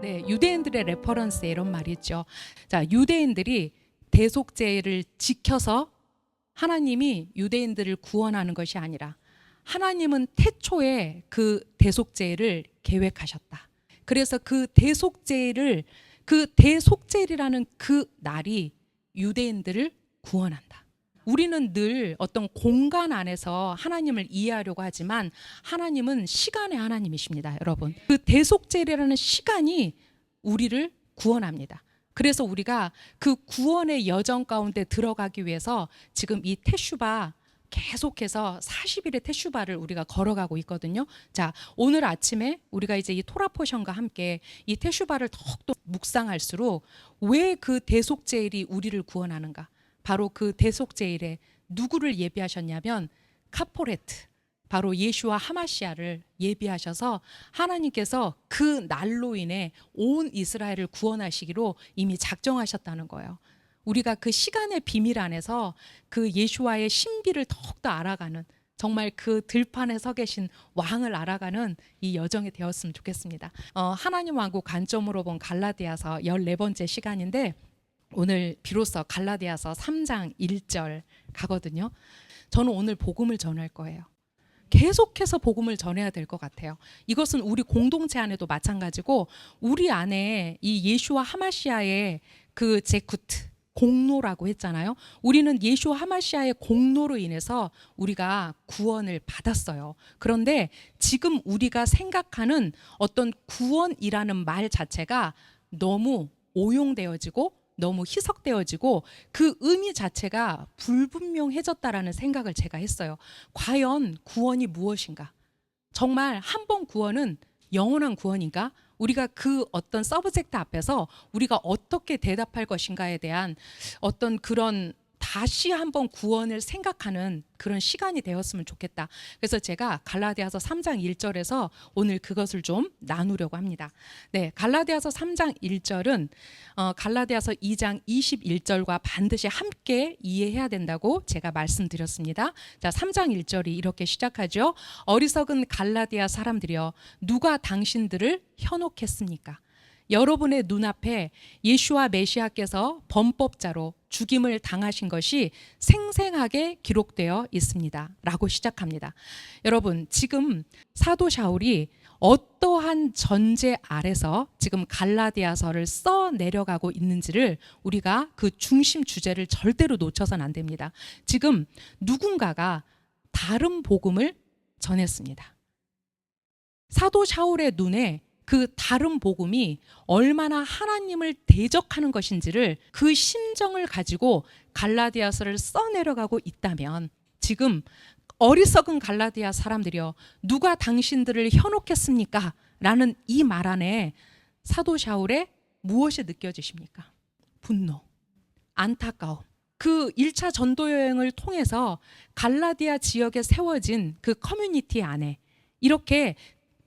네, 유대인들의 레퍼런스에 이런 말이 있죠. 자, 유대인들이 대속죄를 지켜서 하나님이 유대인들을 구원하는 것이 아니라 하나님은 태초에 그 대속죄를 계획하셨다. 그래서 그 대속죄라는 그 날이 유대인들을 구원한다. 우리는 늘 어떤 공간 안에서 하나님을 이해하려고 하지만 하나님은 시간의 하나님이십니다, 여러분. 그 대속죄라는 시간이 우리를 구원합니다. 그래서 우리가 그 구원의 여정 가운데 들어가기 위해서 지금 이 테슈바 계속해서 40일의 테슈바를 우리가 걸어가고 있거든요. 자, 오늘 아침에 우리가 이제 이 토라 포션과 함께 이 테슈바를 더욱더 묵상할수록 왜 그 대속죄일이 우리를 구원하는가? 바로 그 대속죄일에 누구를 예비하셨냐면 카포레트, 바로 예수와 하마시아를 예비하셔서 하나님께서 그 날로 인해 온 이스라엘을 구원하시기로 이미 작정하셨다는 거예요. 우리가 그 시간의 비밀 안에서 그 예수와의 신비를 더욱더 알아가는, 정말 그 들판에 서 계신 왕을 알아가는 이 여정이 되었으면 좋겠습니다. 하나님 왕국 관점으로 본 갈라디아서 14번째 시간인데 오늘 비로소 갈라디아서 3장 1절 가거든요. 저는 오늘 복음을 전할 거예요. 계속해서 복음을 전해야 될 것 같아요. 이것은 우리 공동체 안에도 마찬가지고 우리 안에 이 예수와 하마시아의 그 제쿠트, 공로라고 했잖아요. 우리는 예수와 하마시아의 공로로 인해서 우리가 구원을 받았어요. 그런데 지금 우리가 생각하는 어떤 구원이라는 말 자체가 너무 오용되어지고 너무 희석되어지고 그 의미 자체가 불분명해졌다라는 생각을 제가 했어요. 과연 구원이 무엇인가? 정말 한 번 구원은 영원한 구원인가? 우리가 그 어떤 서브젝트 앞에서 우리가 어떻게 대답할 것인가에 대한 어떤 그런 다시 한번 구원을 생각하는 그런 시간이 되었으면 좋겠다. 그래서 제가 갈라디아서 3장 1절에서 오늘 그것을 좀 나누려고 합니다. 네, 갈라디아서 3장 1절은 갈라디아서 2장 21절과 반드시 함께 이해해야 된다고 제가 말씀드렸습니다. 자, 3장 1절이 이렇게 시작하죠. 어리석은 갈라디아 사람들이여, 누가 당신들을 현혹했습니까? 여러분의 눈앞에 예수와 메시아께서 범법자로 죽임을 당하신 것이 생생하게 기록되어 있습니다. 라고 시작합니다. 여러분, 지금 사도 샤울이 어떠한 전제 아래서 지금 갈라디아서를 써 내려가고 있는지를 우리가 그 중심 주제를 절대로 놓쳐서는 안 됩니다. 지금 누군가가 다른 복음을 전했습니다. 사도 샤울의 눈에 그 다른 복음이 얼마나 하나님을 대적하는 것인지를 그 심정을 가지고 갈라디아서를 써내려가고 있다면, 지금 어리석은 갈라디아 사람들이여, 누가 당신들을 현혹했습니까? 라는 이 말 안에 사도 샤울의 무엇이 느껴지십니까? 분노, 안타까움. 그 1차 전도 여행을 통해서 갈라디아 지역에 세워진 그 커뮤니티 안에 이렇게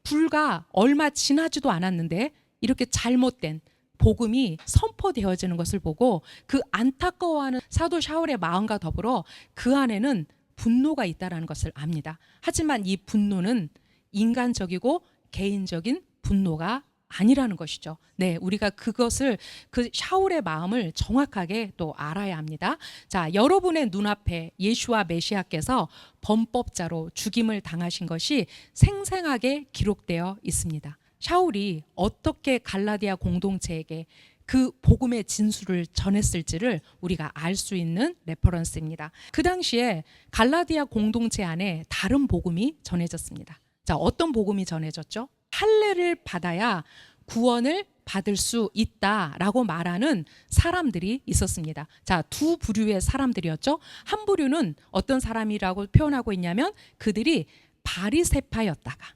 불과 얼마 지나지도 않았는데 이렇게 잘못된 복음이 선포되어지는 것을 보고 그 안타까워하는 사도 샤울의 마음과 더불어 그 안에는 분노가 있다는 것을 압니다. 하지만 이 분노는 인간적이고 개인적인 분노가 아니라는 것이죠. 네, 우리가 그것을, 그 샤울의 마음을 정확하게 또 알아야 합니다. 자, 여러분의 눈앞에 예수와 메시아께서 범법자로 죽임을 당하신 것이 생생하게 기록되어 있습니다. 샤울이 어떻게 갈라디아 공동체에게 그 복음의 진술을 전했을지를 우리가 알 수 있는 레퍼런스입니다. 그 당시에 갈라디아 공동체 안에 다른 복음이 전해졌습니다. 자, 어떤 복음이 전해졌죠? 할례를 받아야 구원을 받을 수 있다라고 말하는 사람들이 있었습니다. 자, 두 부류의 사람들이었죠. 한 부류는 어떤 사람이라고 표현하고 있냐면 그들이 바리새파였다가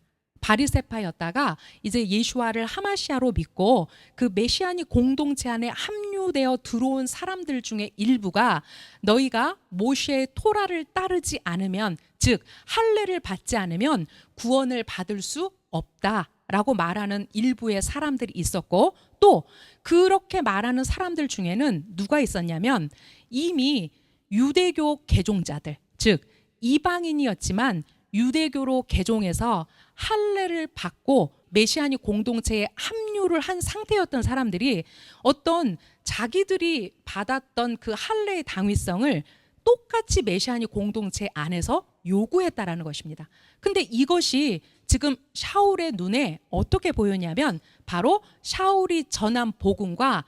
이제 예수와를 하마시아로 믿고 그 메시아니 공동체 안에 합류되어 들어온 사람들 중에 일부가 너희가 모세의 토라를 따르지 않으면, 즉 할례를 받지 않으면 구원을 받을 수 없다라고 말하는 일부의 사람들이 있었고, 또 그렇게 말하는 사람들 중에는 누가 있었냐면 이미 유대교 개종자들, 즉 이방인이었지만 유대교로 개종해서 할례를 받고 메시아닉 공동체에 합류를 한 상태였던 사람들이 어떤 자기들이 받았던 그 할례의 당위성을 똑같이 메시아닉 공동체 안에서 요구했다라는 것입니다. 근데 이것이 지금 샤울의 눈에 어떻게 보였냐면 바로 샤울이 전한 복음과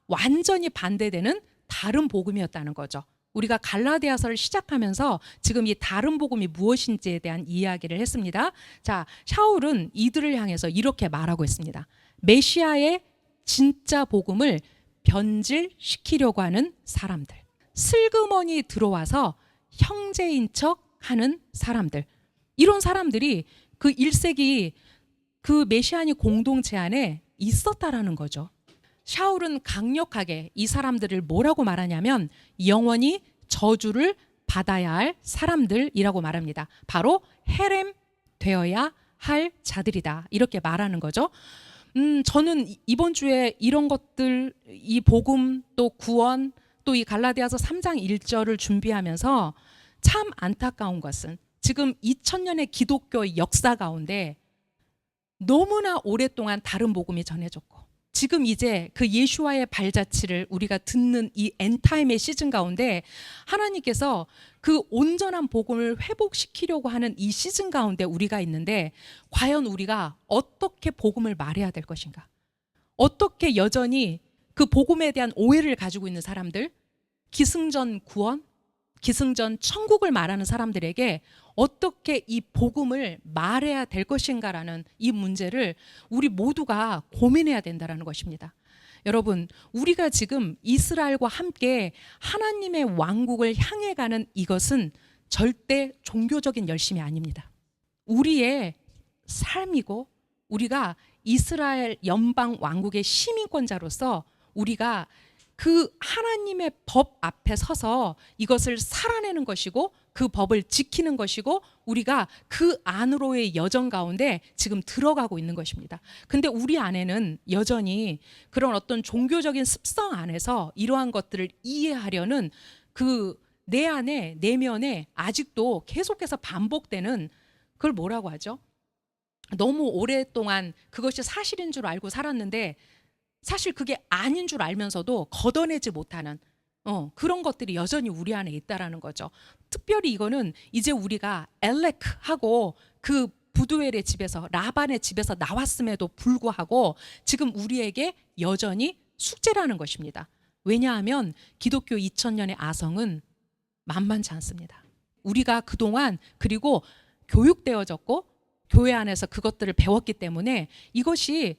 완전히 반대되는 다른 복음이었다는 거죠. 우리가 갈라디아서를 시작하면서 지금 이 다른 복음이 무엇인지에 대한 이야기를 했습니다. 자, 샤울은 이들을 향해서 이렇게 말하고 있습니다. 메시아의 진짜 복음을 변질시키려고 하는 사람들, 슬그머니 들어와서 형제인 척 하는 사람들, 이런 사람들이 그 1세기 그 메시아닉 공동체 안에 있었다라는 거죠. 샤울은 강력하게 이 사람들을 뭐라고 말하냐면 영원히 저주를 받아야 할 사람들이라고 말합니다. 바로 헤렘 되어야 할 자들이다, 이렇게 말하는 거죠. 저는 이번 주에 이런 것들, 이 복음 또 구원 또 이 갈라디아서 3장 1절을 준비하면서 참 안타까운 것은 지금 2000년의 기독교의 역사 가운데 너무나 오랫동안 다른 복음이 전해졌고 지금 이제 그 예수와의 발자취를 우리가 듣는 이 엔타임의 시즌 가운데 하나님께서 그 온전한 복음을 회복시키려고 하는 이 시즌 가운데 우리가 있는데 과연 우리가 어떻게 복음을 말해야 될 것인가? 어떻게 여전히 그 복음에 대한 오해를 가지고 있는 사람들, 기승전 구원, 기승전 천국을 말하는 사람들에게 어떻게 이 복음을 말해야 될 것인가라는 이 문제를 우리 모두가 고민해야 된다는 것입니다. 여러분, 우리가 지금 이스라엘과 함께 하나님의 왕국을 향해 가는 이것은 절대 종교적인 열심이 아닙니다. 우리의 삶이고 우리가 이스라엘 연방 왕국의 시민권자로서 우리가 그 하나님의 법 앞에 서서 이것을 살아내는 것이고 그 법을 지키는 것이고 우리가 그 안으로의 여정 가운데 지금 들어가고 있는 것입니다. 근데 우리 안에는 여전히 그런 어떤 종교적인 습성 안에서 이러한 것들을 이해하려는 그 내 안에 내면에 아직도 계속해서 반복되는 그걸 뭐라고 하죠? 너무 오랫동안 그것이 사실인 줄 알고 살았는데 사실 그게 아닌 줄 알면서도 걷어내지 못하는 그런 것들이 여전히 우리 안에 있다라는 거죠. 특별히 이거는 이제 우리가 엘렉하고 그 부두엘의 집에서 라반의 집에서 나왔음에도 불구하고 지금 우리에게 여전히 숙제라는 것입니다. 왜냐하면 기독교 2000년의 아성은 만만치 않습니다. 우리가 그동안 그리고 교육되어졌고 교회 안에서 그것들을 배웠기 때문에 이것이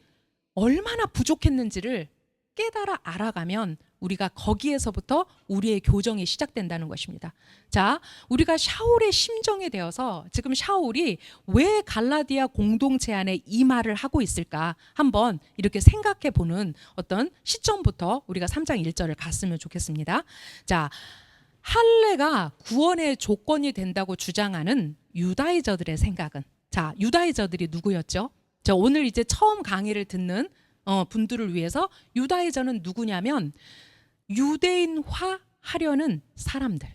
얼마나 부족했는지를 깨달아 알아가면 우리가 거기에서부터 우리의 교정이 시작된다는 것입니다. 자, 우리가 샤울의 심정에 대해서 지금 샤울이 왜 갈라디아 공동체 안에 이 말을 하고 있을까 한번 이렇게 생각해 보는 어떤 시점부터 우리가 3장 1절을 갔으면 좋겠습니다. 자, 할례가 구원의 조건이 된다고 주장하는 유다이저들의 생각은, 자, 유다이저들이 누구였죠? 자, 오늘 이제 처음 강의를 듣는 분들을 위해서 유다이저는 누구냐면 유대인화 하려는 사람들.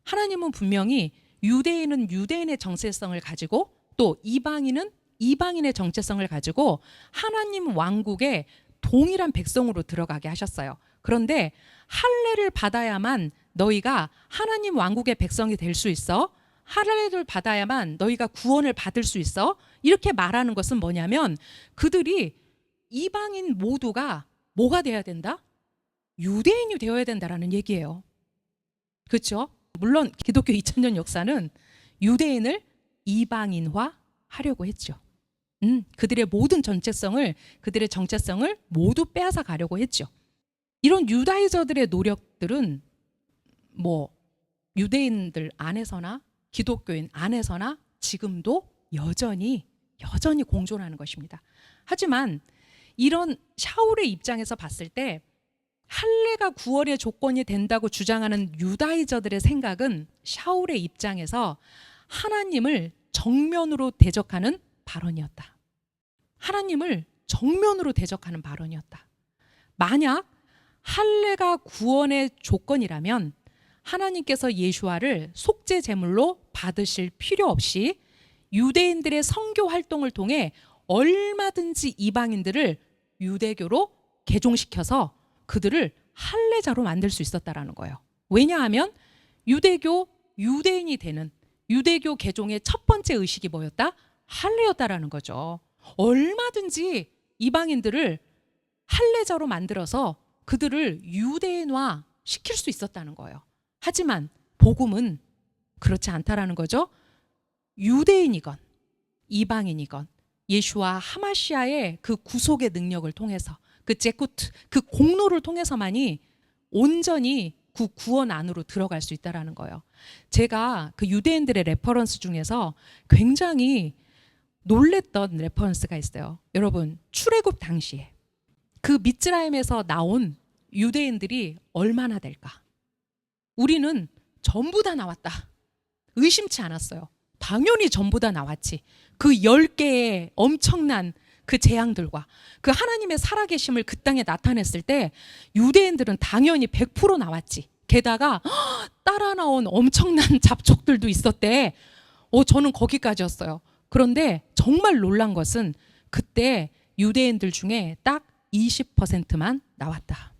하나님은 분명히 유대인은 유대인의 정체성을 가지고 또 이방인은 이방인의 정체성을 가지고 하나님 왕국의 동일한 백성으로 들어가게 하셨어요. 그런데 할례를 받아야만 너희가 하나님 왕국의 백성이 될 수 있어. 할례를 받아야만 너희가 구원을 받을 수 있어. 이렇게 말하는 것은 뭐냐면 그들이 이방인 모두가 뭐가 돼야 된다? 유대인이 되어야 된다라는 얘기예요. 그렇죠? 물론 기독교 2000년 역사는 유대인을 이방인화 하려고 했죠. 그들의 모든 정체성을 모두 빼앗아 가려고 했죠. 이런 유다이저들의 노력들은 뭐 유대인들 안에서나 기독교인 안에서나 지금도 여전히 공존하는 것입니다. 하지만 이런 샤울의 입장에서 봤을 때 할례가 구원의 조건이 된다고 주장하는 유다이저들의 생각은 샤울의 입장에서 하나님을 정면으로 대적하는 발언이었다. 하나님을 정면으로 대적하는 발언이었다. 만약 할례가 구원의 조건이라면 하나님께서 예수와를 속죄 제물로 받으실 필요 없이 유대인들의 선교 활동을 통해 얼마든지 이방인들을 유대교로 개종시켜서 그들을 할례자로 만들 수 있었다라는 거예요. 왜냐하면 유대인이 되는 유대교 개종의 첫 번째 의식이 뭐였다? 할례였다라는 거죠. 얼마든지 이방인들을 할례자로 만들어서 그들을 유대인화 시킬 수 있었다는 거예요. 하지만 복음은 그렇지 않다라는 거죠. 유대인이건 이방인이건 예수와 하마시아의 그 구속의 능력을 통해서 그 제쿠트, 그 공로를 통해서만이 온전히 그 구원 안으로 들어갈 수 있다라는 거예요. 제가 그 유대인들의 레퍼런스 중에서 굉장히 놀랬던 레퍼런스가 있어요. 여러분, 출애굽 당시에 그 미ツ라임에서 나온 유대인들이 얼마나 될까? 우리는 전부 다 나왔다. 의심치 않았어요. 당연히 전부 다 나왔지. 그 10개의 엄청난 그 재앙들과 그 하나님의 살아계심을 그 땅에 나타냈을 때 유대인들은 당연히 100% 나왔지. 게다가 따라 나온 엄청난 잡족들도 있었대. 저는 거기까지였어요. 그런데 정말 놀란 것은 그때 유대인들 중에 딱 20%만 나왔다.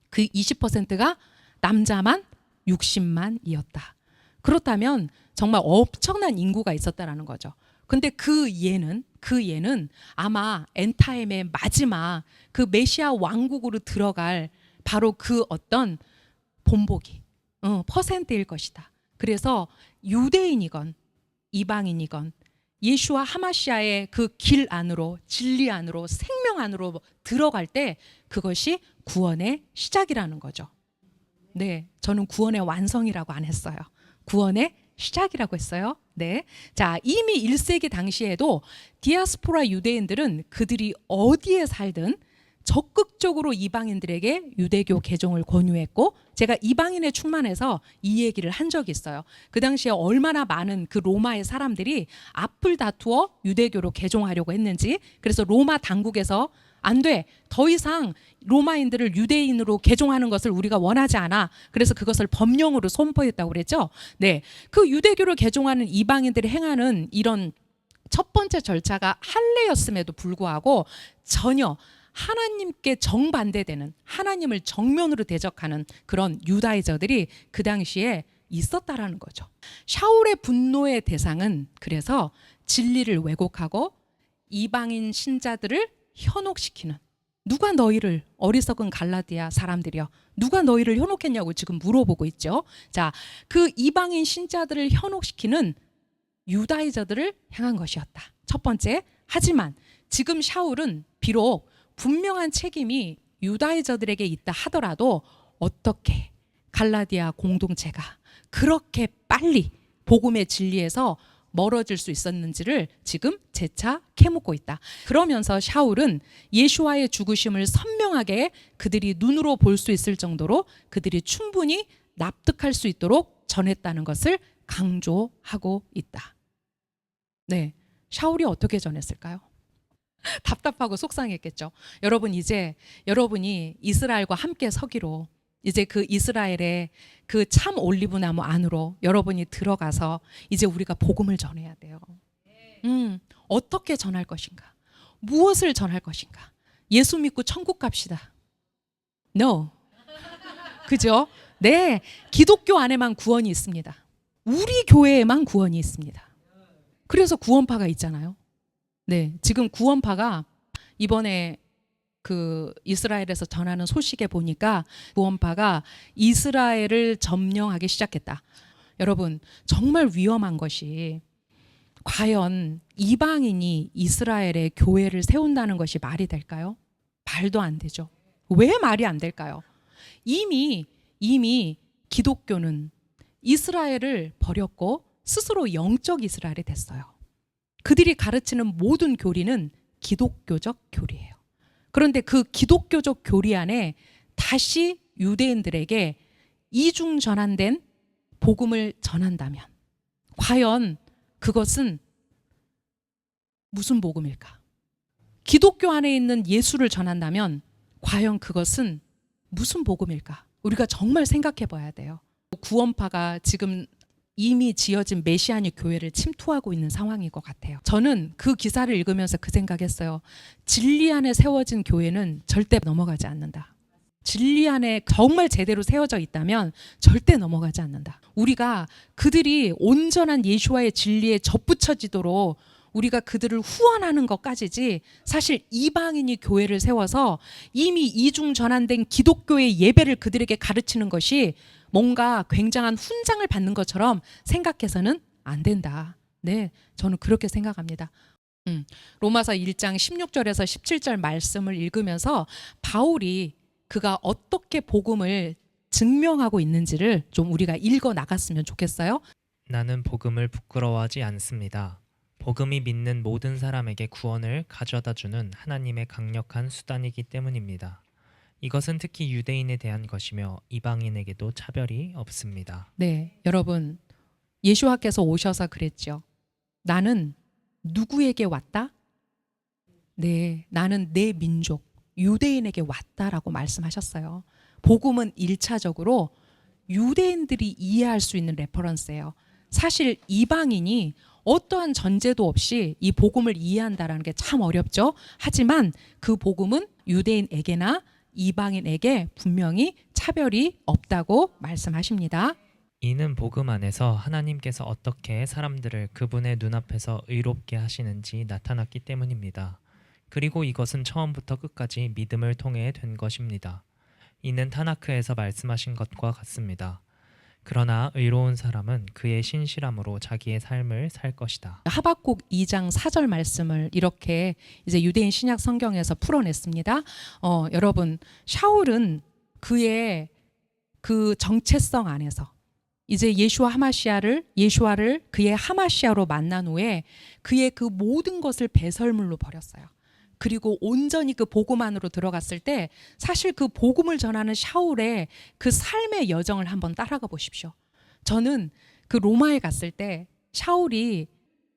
그 20%가 남자만 60만이었다. 그렇다면 정말 엄청난 인구가 있었다라는 거죠. 근데 그 예는 아마 엔타임의 마지막 그 메시아 왕국으로 들어갈 바로 그 어떤 본보기, 퍼센트일 것이다. 그래서 유대인이건 이방인이건 예수와 하마시아의 그 길 안으로, 진리 안으로, 생명 안으로 들어갈 때 그것이 구원의 시작이라는 거죠. 네, 저는 구원의 완성이라고 안 했어요. 구원의 시작이라고 했어요. 네. 자, 이미 1세기 당시에도 디아스포라 유대인들은 그들이 어디에 살든 적극적으로 이방인들에게 유대교 개종을 권유했고, 제가 이방인에 충만해서 이 얘기를 한 적이 있어요. 그 당시에 얼마나 많은 그 로마의 사람들이 앞을 다투어 유대교로 개종하려고 했는지. 그래서 로마 당국에서 안 돼, 더 이상 로마인들을 유대인으로 개종하는 것을 우리가 원하지 않아. 그래서 그것을 법령으로 선포했다고 그랬죠. 네, 그 유대교를 개종하는 이방인들이 행하는 이런 첫 번째 절차가 할례였음에도 불구하고 전혀 하나님께 정반대되는, 하나님을 정면으로 대적하는 그런 유다이저들이 그 당시에 있었다라는 거죠. 샤울의 분노의 대상은 그래서 진리를 왜곡하고 이방인 신자들을 현혹시키는, 누가 너희를, 어리석은 갈라디아 사람들이여, 누가 너희를 현혹했냐고 지금 물어보고 있죠. 자, 그 이방인 신자들을 현혹시키는 유다이저들을 향한 것이었다. 첫 번째. 하지만 지금 샤울은 비록 분명한 책임이 유다이저들에게 있다 하더라도 어떻게 갈라디아 공동체가 그렇게 빨리 복음의 진리에서 멀어질 수 있었는지를 지금 재차 캐묻고 있다. 그러면서 샤울은 예수와의 죽으심을 선명하게 그들이 눈으로 볼 수 있을 정도로 그들이 충분히 납득할 수 있도록 전했다는 것을 강조하고 있다. 네, 샤울이 어떻게 전했을까요? 답답하고 속상했겠죠. 여러분, 이제 여러분이 이스라엘과 함께 서기로, 이제 그 이스라엘의 그 참 올리브나무 안으로 여러분이 들어가서 이제 우리가 복음을 전해야 돼요. 어떻게 전할 것인가? 무엇을 전할 것인가? 예수 믿고 천국 갑시다. No. 그죠? 네, 기독교 안에만 구원이 있습니다. 우리 교회에만 구원이 있습니다. 그래서 구원파가 있잖아요. 네, 지금 구원파가 이번에 그 이스라엘에서 전하는 소식에 보니까 구원파가 이스라엘을 점령하기 시작했다. 여러분, 정말 위험한 것이, 과연 이방인이 이스라엘의 교회를 세운다는 것이 말이 될까요? 말도 안 되죠. 왜 말이 안 될까요? 이미 기독교는 이스라엘을 버렸고 스스로 영적 이스라엘이 됐어요. 그들이 가르치는 모든 교리는 기독교적 교리예요. 그런데 그 기독교적 교리 안에 다시 유대인들에게 이중 전환된 복음을 전한다면 과연 그것은 무슨 복음일까? 기독교 안에 있는 예수를 전한다면 과연 그것은 무슨 복음일까? 우리가 정말 생각해 봐야 돼요. 구원파가 지금 이미 지어진 메시아닉 교회를 침투하고 있는 상황인 것 같아요. 저는 그 기사를 읽으면서 그 생각했어요. 진리 안에 세워진 교회는 절대 넘어가지 않는다. 진리 안에 정말 제대로 세워져 있다면 절대 넘어가지 않는다. 우리가 그들이 온전한 예수와의 진리에 접붙여지도록 우리가 그들을 후원하는 것까지지, 사실 이방인이 교회를 세워서 이미 이중전환된 기독교의 예배를 그들에게 가르치는 것이 뭔가 굉장한 훈장을 받는 것처럼 생각해서는 안 된다. 네, 저는 그렇게 생각합니다. 로마서 1장 16절에서 17절 말씀을 읽으면서 바울이 그가 어떻게 복음을 증명하고 있는지를 좀 우리가 읽어 나갔으면 좋겠어요. 나는 복음을 부끄러워하지 않습니다. 복음이 믿는 모든 사람에게 구원을 가져다 주는 하나님의 강력한 수단이기 때문입니다. 이것은 특히 유대인에 대한 것이며 이방인에게도 차별이 없습니다. 네, 여러분, 예수와께서 오셔서 그랬죠. 나는 누구에게 왔다? 네, 나는 내 민족 유대인에게 왔다라고 말씀하셨어요. 복음은 1차적으로 유대인들이 이해할 수 있는 레퍼런스예요. 사실 이방인이 어떠한 전제도 없이 이 복음을 이해한다는 게 참 어렵죠. 하지만 그 복음은 유대인에게나 이방인에게 분명히 차별이 없다고 말씀하십니다. 이는 복음 안에서 하나님께서 어떻게 사람들을 그분의 눈앞에서 의롭게 하시는지 나타났기 때문입니다. 그리고 이것은 처음부터 끝까지 믿음을 통해 된 것입니다. 이는 타나크에서 말씀하신 것과 같습니다. 그러나 의로운 사람은 그의 신실함으로 자기의 삶을 살 것이다. 하박국 2장 4절 말씀을 이렇게 이제 유대인 신약 성경에서 풀어냈습니다. 여러분, 샤울은 그의 그 정체성 안에서 이제 예수와를 그의 하마시아로 만난 후에 그의 그 모든 것을 배설물로 버렸어요. 그리고 온전히 그 복음 안으로 들어갔을 때 사실 그 복음을 전하는 샤울의 그 삶의 여정을 한번 따라가 보십시오. 저는 그 로마에 갔을 때 샤울이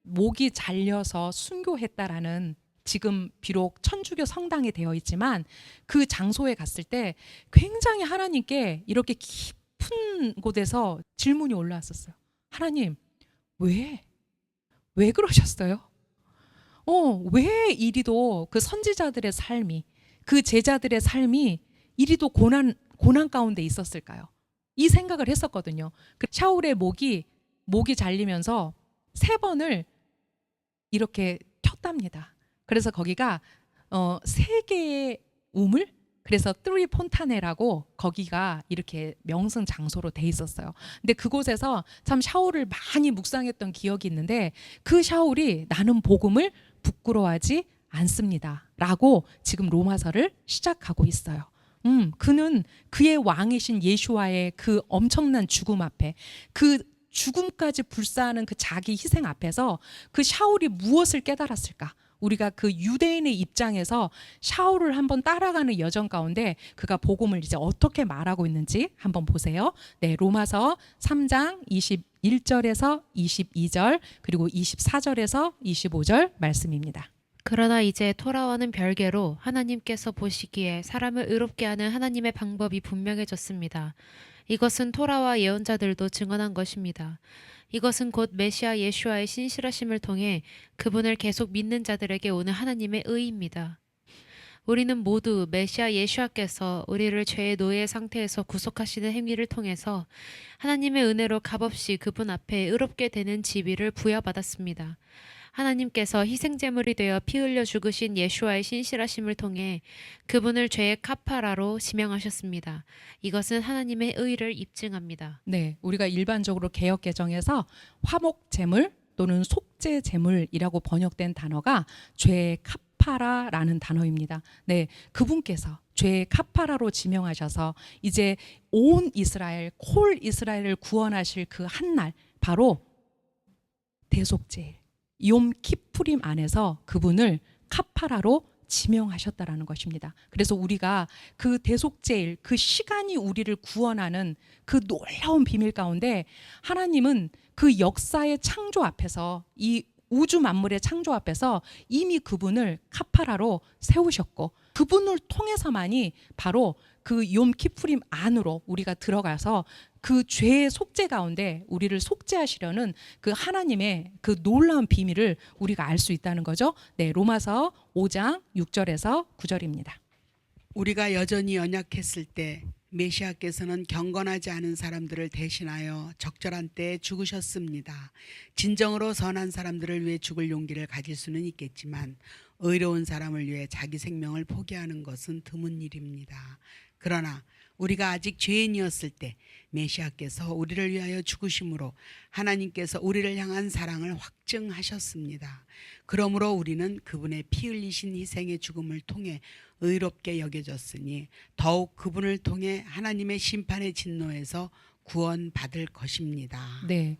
목이 잘려서 순교했다라는, 지금 비록 천주교 성당이 되어 있지만 그 장소에 갔을 때 굉장히 하나님께 이렇게 깊은 곳에서 질문이 올라왔었어요. 하나님, 왜 그러셨어요? 왜 이리도 그 선지자들의 삶이, 그 제자들의 삶이 이리도 고난 가운데 있었을까요? 이 생각을 했었거든요. 그 샤울의 목이 잘리면서 3번을 이렇게 켰답니다. 그래서 거기가 3개의 우물, 그래서 트리 폰타네라고 거기가 이렇게 명승 장소로 돼 있었어요. 근데 그곳에서 참 샤울을 많이 묵상했던 기억이 있는데, 그 샤울이 나는 복음을 부끄러워하지 않습니다 라고 지금 로마서를 시작하고 있어요. 그는 그의 왕이신 예수와의 그 엄청난 죽음 앞에, 그 죽음까지 불사하는 그 자기 희생 앞에서 그 샤울이 무엇을 깨달았을까? 우리가 그 유대인의 입장에서 샤울을 한번 따라가는 여정 가운데 그가 복음을 이제 어떻게 말하고 있는지 한번 보세요. 네, 로마서 3장 21절에서 22절 그리고 24절에서 25절 말씀입니다. 그러나 이제 토라와는 별개로 하나님께서 보시기에 사람을 의롭게 하는 하나님의 방법이 분명해졌습니다. 이것은 토라와 예언자들도 증언한 것입니다. 이것은 곧 메시아 예수와의 신실하심을 통해 그분을 계속 믿는 자들에게 오는 하나님의 의입니다. 우리는 모두 메시아 예수와께서 우리를 죄의 노예 상태에서 구속하시는 행위를 통해서 하나님의 은혜로 값없이 그분 앞에 의롭게 되는 지위를 부여받았습니다. 하나님께서 희생제물이 되어 피 흘려 죽으신 예수와의 신실하심을 통해 그분을 죄의 카파라로 지명하셨습니다. 이것은 하나님의 의를 입증합니다. 네, 우리가 일반적으로 개역 개정에서 화목제물 또는 속죄제물이라고 번역된 단어가 죄의 카파라라는 단어입니다. 네, 그분께서 죄의 카파라로 지명하셔서 이제 온 이스라엘, 콜 이스라엘을 구원하실 그 한날, 바로 대속죄일 욤 키푸림 안에서 그분을 카파라로 지명하셨다라는 것입니다. 그래서 우리가 그 대속죄일, 그 시간이 우리를 구원하는 그 놀라운 비밀 가운데 하나님은 그 역사의 창조 앞에서, 이 우주 만물의 창조 앞에서 이미 그분을 카파라로 세우셨고, 그분을 통해서만이 바로 그 욤키푸림 안으로 우리가 들어가서 그 죄의 속죄 가운데 우리를 속죄하시려는 그 하나님의 그 놀라운 비밀을 우리가 알 수 있다는 거죠. 네, 로마서 5장 6절에서 9절입니다. 우리가 여전히 연약했을 때 메시아께서는 경건하지 않은 사람들을 대신하여 적절한 때에 죽으셨습니다. 진정으로 선한 사람들을 위해 죽을 용기를 가질 수는 있겠지만 의로운 사람을 위해 자기 생명을 포기하는 것은 드문 일입니다. 그러나 우리가 아직 죄인이었을 때 메시아께서 우리를 위하여 죽으심으로 하나님께서 우리를 향한 사랑을 확증하셨습니다. 그러므로 우리는 그분의 피 흘리신 희생의 죽음을 통해 의롭게 여겨졌으니 더욱 그분을 통해 하나님의 심판의 진노에서 구원받을 것입니다. 네,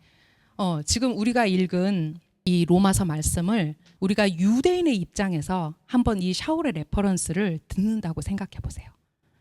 지금 우리가 읽은 이 로마서 말씀을 우리가 유대인의 입장에서 한번 이 샤울의 레퍼런스를 듣는다고 생각해 보세요.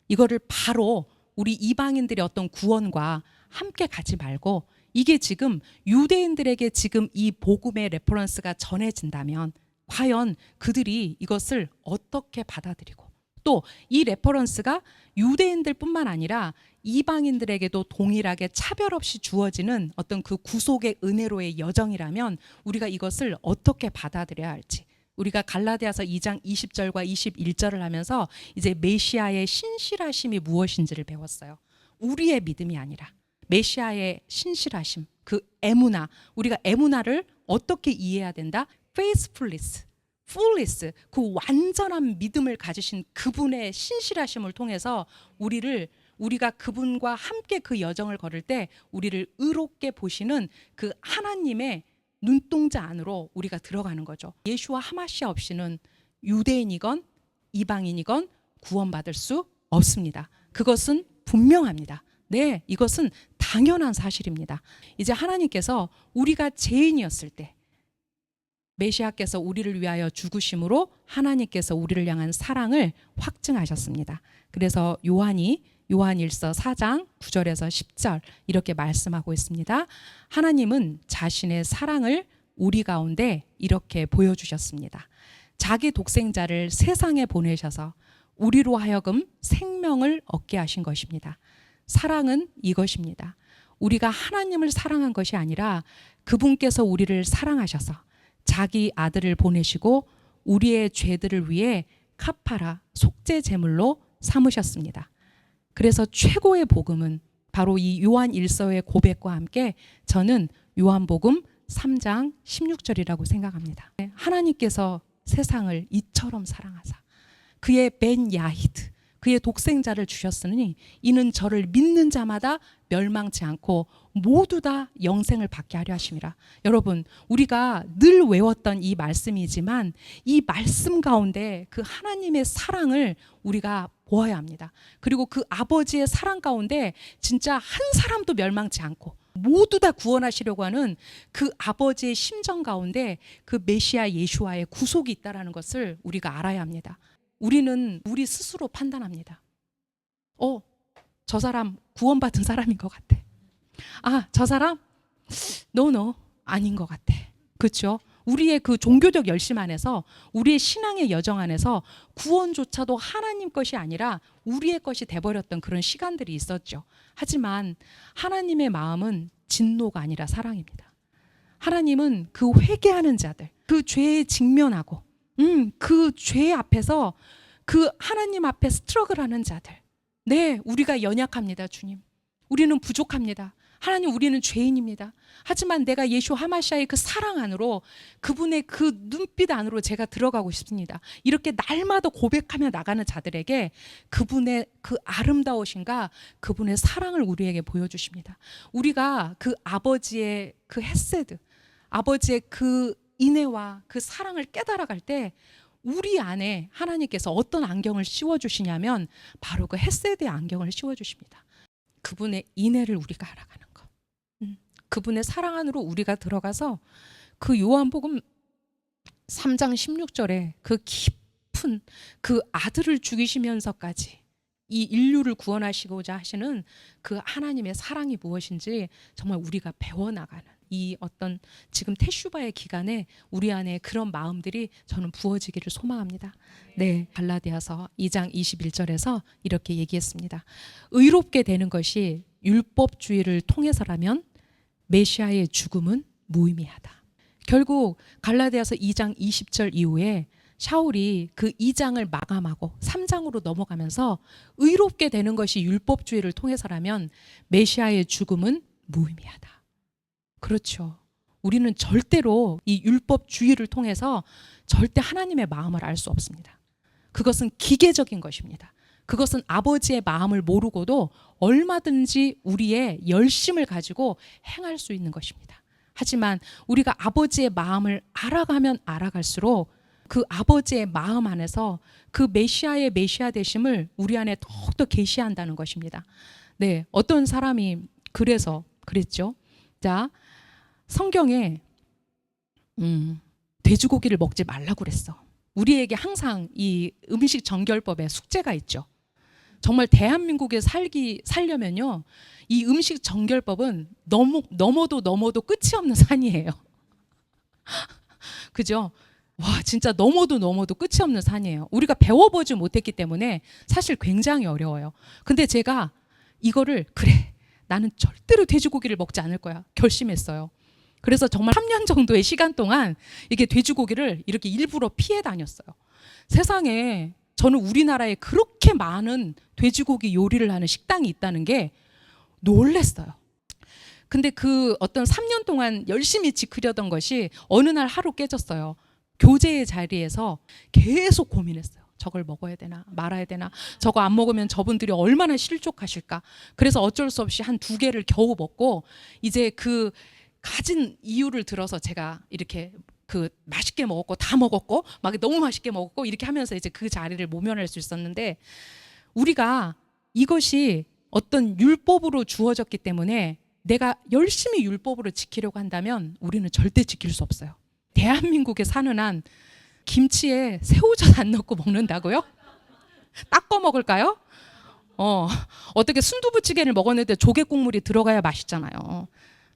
이거를 바로 우리 이방인들의 어떤 구원과 함께 가지 말고 이게 지금 유대인들에게 지금 이 복음의 레퍼런스가 전해진다면 과연 그들이 이것을 어떻게 받아들이고 또 이 레퍼런스가 유대인들뿐만 아니라 이방인들에게도 동일하게 차별 없이 주어지는 어떤 그 구속의 은혜로의 여정이라면 우리가 이것을 어떻게 받아들여야 할지 우리가 갈라디아서 2장 20절과 21절을 하면서 이제 메시아의 신실하심이 무엇인지를 배웠어요. 우리의 믿음이 아니라 메시아의 신실하심, 그 에무나, 우리가 에무나를 어떻게 이해해야 된다? faithfulness, fullness, 그 완전한 믿음을 가지신 그분의 신실하심을 통해서 우리가 그분과 함께 그 여정을 걸을 때 우리를 의롭게 보시는 그 하나님의 눈동자 안으로 우리가 들어가는 거죠. 예수와 하마시아 없이는 유대인이건 이방인이건 구원받을 수 없습니다. 그것은 분명합니다. 네, 이것은 당연한 사실입니다. 이제 하나님께서 우리가 죄인이었을 때 메시아께서 우리를 위하여 죽으심으로 하나님께서 우리를 향한 사랑을 확증하셨습니다. 그래서 요한일서 4장 9절에서 10절 이렇게 말씀하고 있습니다. 하나님은 자신의 사랑을 우리 가운데 이렇게 보여주셨습니다. 자기 독생자를 세상에 보내셔서 우리로 하여금 생명을 얻게 하신 것입니다. 사랑은 이것입니다. 우리가 하나님을 사랑한 것이 아니라 그분께서 우리를 사랑하셔서 자기 아들을 보내시고 우리의 죄들을 위해 카파라 속죄 제물로 삼으셨습니다. 그래서 최고의 복음은 바로 이 요한일서의 고백과 함께 저는 요한복음 3장 16절이라고 생각합니다. 하나님께서 세상을 이처럼 사랑하사 그의 벤 야히드 그의 독생자를 주셨으니 이는 저를 믿는 자마다 멸망치 않고 모두 다 영생을 받게 하려 하심이라. 여러분, 우리가 늘 외웠던 이 말씀이지만 이 말씀 가운데 그 하나님의 사랑을 우리가 보아야 합니다. 그리고 그 아버지의 사랑 가운데 진짜 한 사람도 멸망치 않고 모두 다 구원하시려고 하는 그 아버지의 심정 가운데 그 메시아 예수와의 구속이 있다는 것을 우리가 알아야 합니다. 우리는 우리 스스로 판단합니다. 저 사람 구원받은 사람인 것 같아. 저 사람 no 아닌 것 같아. 그렇죠? 우리의 그 종교적 열심 안에서 우리의 신앙의 여정 안에서 구원조차도 하나님 것이 아니라 우리의 것이 돼버렸던 그런 시간들이 있었죠. 하지만 하나님의 마음은 진노가 아니라 사랑입니다. 하나님은 그 회개하는 자들, 그 죄에 직면하고 그 죄 앞에서 그 하나님 앞에 스트러글하는 자들. 네, 우리가 연약합니다, 주님. 우리는 부족합니다. 하나님, 우리는 죄인입니다. 하지만 내가 예수 하마시아의 그 사랑 안으로 그분의 그 눈빛 안으로 제가 들어가고 싶습니다. 이렇게 날마다 고백하며 나가는 자들에게 그분의 그 아름다우신가 그분의 사랑을 우리에게 보여주십니다. 우리가 그 아버지의 그 헤세드, 아버지의 그 인애와 그 사랑을 깨달아갈 때 우리 안에 하나님께서 어떤 안경을 씌워주시냐면 바로 그 헤세드의 안경을 씌워주십니다. 그분의 인애를 우리가 알아가는 것. 그분의 사랑 안으로 우리가 들어가서 그 요한복음 3장 16절에 그 깊은 그 아들을 죽이시면서까지 이 인류를 구원하시고자 하시는 그 하나님의 사랑이 무엇인지 정말 우리가 배워나가는 이 어떤 지금 테슈바의 기간에 우리 안에 그런 마음들이 저는 부어지기를 소망합니다. 네, 갈라디아서 2장 21절에서 이렇게 얘기했습니다. 의롭게 되는 것이 율법주의를 통해서라면 메시아의 죽음은 무의미하다. 결국 갈라디아서 2장 20절 이후에 샤울이 그 2장을 마감하고 3장으로 넘어가면서 의롭게 되는 것이 율법주의를 통해서라면 메시아의 죽음은 무의미하다. 그렇죠. 우리는 절대로 이 율법주의를 통해서 절대 하나님의 마음을 알 수 없습니다. 그것은 기계적인 것입니다. 그것은 아버지의 마음을 모르고도 얼마든지 우리의 열심을 가지고 행할 수 있는 것입니다. 하지만 우리가 아버지의 마음을 알아가면 알아갈수록 그 아버지의 마음 안에서 그 메시아의 메시아 되심을 우리 안에 더욱더 계시한다는 것입니다. 네, 어떤 사람이 그래서 그랬죠. 자, 성경에 돼지고기를 먹지 말라고 그랬어. 우리에게 항상 이 음식 정결법에 숙제가 있죠. 정말 대한민국에 살려면요, 이 음식 정결법은 넘어도 끝이 없는 산이에요. 그죠? 와, 진짜 넘어도 끝이 없는 산이에요. 우리가 배워보지 못했기 때문에 사실 굉장히 어려워요. 근데 제가 이거를 그래, 나는 절대로 돼지고기를 먹지 않을 거야 결심했어요. 그래서 정말 3년 정도의 시간 동안 이게 돼지고기를 이렇게 일부러 피해 다녔어요. 세상에 저는 우리나라에 그렇게 많은 돼지고기 요리를 하는 식당이 있다는 게 놀랬어요. 근데 그 어떤 3년 동안 열심히 지키려던 것이 어느 날 하루 깨졌어요. 교제의 자리에서 계속 고민했어요. 저걸 먹어야 되나 말아야 되나, 저거 안 먹으면 저분들이 얼마나 실족하실까. 그래서 어쩔 수 없이 한 2개를 겨우 먹고 이제 그 가진 이유를 들어서 제가 이렇게 그 맛있게 먹었고 다 먹었고 막 너무 맛있게 먹었고 이렇게 하면서 이제 그 자리를 모면할 수 있었는데, 우리가 이것이 어떤 율법으로 주어졌기 때문에 내가 열심히 율법으로 지키려고 한다면 우리는 절대 지킬 수 없어요. 대한민국에 사는 한 김치에 새우젓 안 넣고 먹는다고요? 닦아 먹을까요? 어떻게 순두부찌개를 먹었는데 조개 국물이 들어가야 맛있잖아요.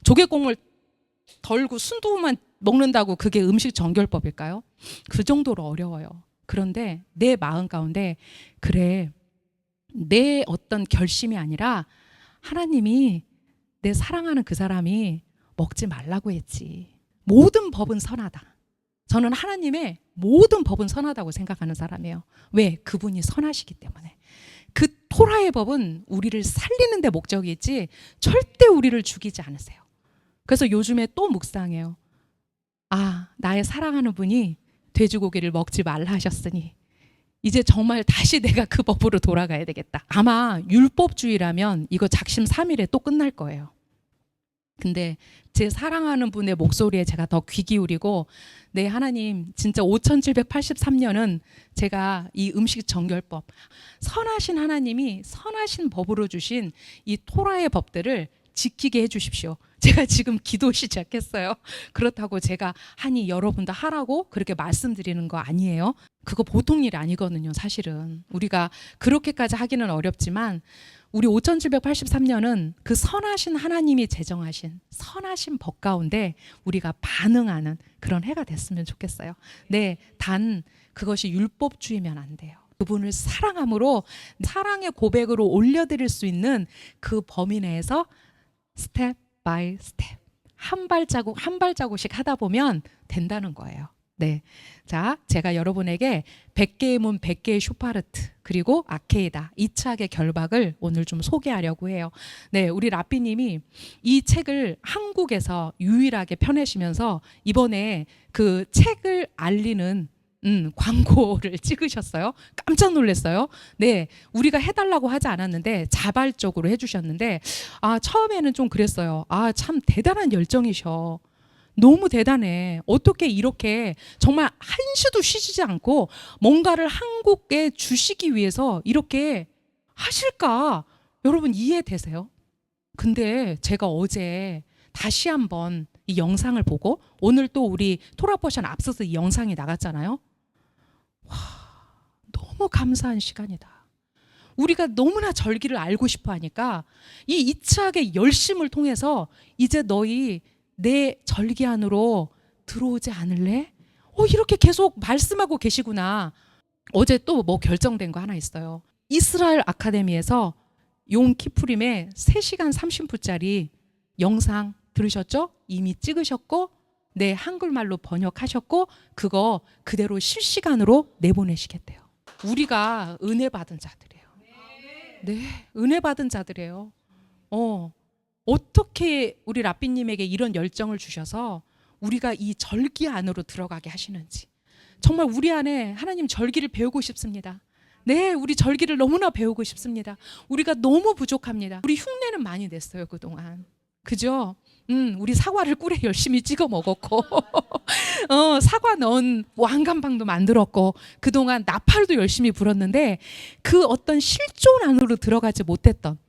조개 국물 덜고 순두부만 먹는다고 그게 음식 정결법일까요? 그 정도로 어려워요. 그런데 내 마음 가운데 그래, 내 어떤 결심이 아니라 하나님이 내 사랑하는 그 사람이 먹지 말라고 했지. 모든 법은 선하다. 저는 하나님의 모든 법은 선하다고 생각하는 사람이에요. 왜? 그분이 선하시기 때문에. 그 토라의 법은 우리를 살리는 데 목적이 있지 절대 우리를 죽이지 않으세요. 그래서 요즘에 또 묵상해요. 아, 나의 사랑하는 분이 돼지고기를 먹지 말라 하셨으니 이제 정말 다시 내가 그 법으로 돌아가야 되겠다. 아마 율법주의라면 이거 작심 3일에 또 끝날 거예요. 근데 제 사랑하는 분의 목소리에 제가 더 귀 기울이고, 네, 하나님 진짜 5783년은 제가 이 음식 정결법, 선하신 하나님이 선하신 법으로 주신 이 토라의 법들을 지키게 해주십시오. 제가 지금 기도 시작했어요. 그렇다고 제가 하니 여러분도 하라고 그렇게 말씀드리는 거 아니에요. 그거 보통 일이 아니거든요. 사실은 우리가 그렇게까지 하기는 어렵지만 우리 5783년은 그 선하신 하나님이 제정하신 선하신 법 가운데 우리가 반응하는 그런 해가 됐으면 좋겠어요. 네, 단 그것이 율법주의면 안 돼요. 그분을 사랑함으로 사랑의 고백으로 올려드릴 수 있는 그 범위 내에서 스텝 바이 스텝, 한 발자국씩 하다 보면 된다는 거예요. 네, 자, 제가 여러분에게 100개의 문 100개의 슈파르트 그리고 아케이다 이 책의 결박을 오늘 좀 소개하려고 해요. 네, 우리 라삐님이 이 책을 한국에서 유일하게 펴내시면서 이번에 그 책을 알리는 광고를 찍으셨어요. 깜짝 놀랐어요. 네, 우리가 해달라고 하지 않았는데 자발적으로 해주셨는데, 아, 처음에는 좀 그랬어요. 아, 참 대단한 열정이셔. 너무 대단해. 어떻게 이렇게 정말 한시도 쉬지 않고 뭔가를 한국에 주시기 위해서 이렇게 하실까? 여러분 이해되세요? 근데 제가 어제 다시 한번 이 영상을 보고 오늘 또 우리 토라포션 앞서서 이 영상이 나갔잖아요. 와, 너무 감사한 시간이다. 우리가 너무나 절기를 알고 싶어 하니까 이 이츠학의 열심을 통해서 이제 너희 내 절기 안으로 들어오지 않을래? 이렇게 계속 말씀하고 계시구나. 어제 또 뭐 결정된 거 하나 있어요. 이스라엘 아카데미에서 용키푸림의 3시간 30분짜리 영상 들으셨죠? 이미 찍으셨고 네, 한글말로 번역하셨고 그거 그대로 실시간으로 내보내시겠대요. 우리가 은혜 받은 자들이에요. 네, 은혜 받은 자들이에요. 어떻게 우리 라삐님에게 이런 열정을 주셔서 우리가 이 절기 안으로 들어가게 하시는지 정말 우리 안에 하나님 절기를 배우고 싶습니다. 네, 우리 절기를 너무나 배우고 싶습니다. 우리가 너무 부족합니다. 우리 흉내는 많이 냈어요 그동안. 그죠? 우리 사과를 꿀에 열심히 찍어 먹었고 사과 넣은 왕감방도 만들었고 그동안 나팔도 열심히 불었는데 그 어떤 실존 안으로 들어가지 못했던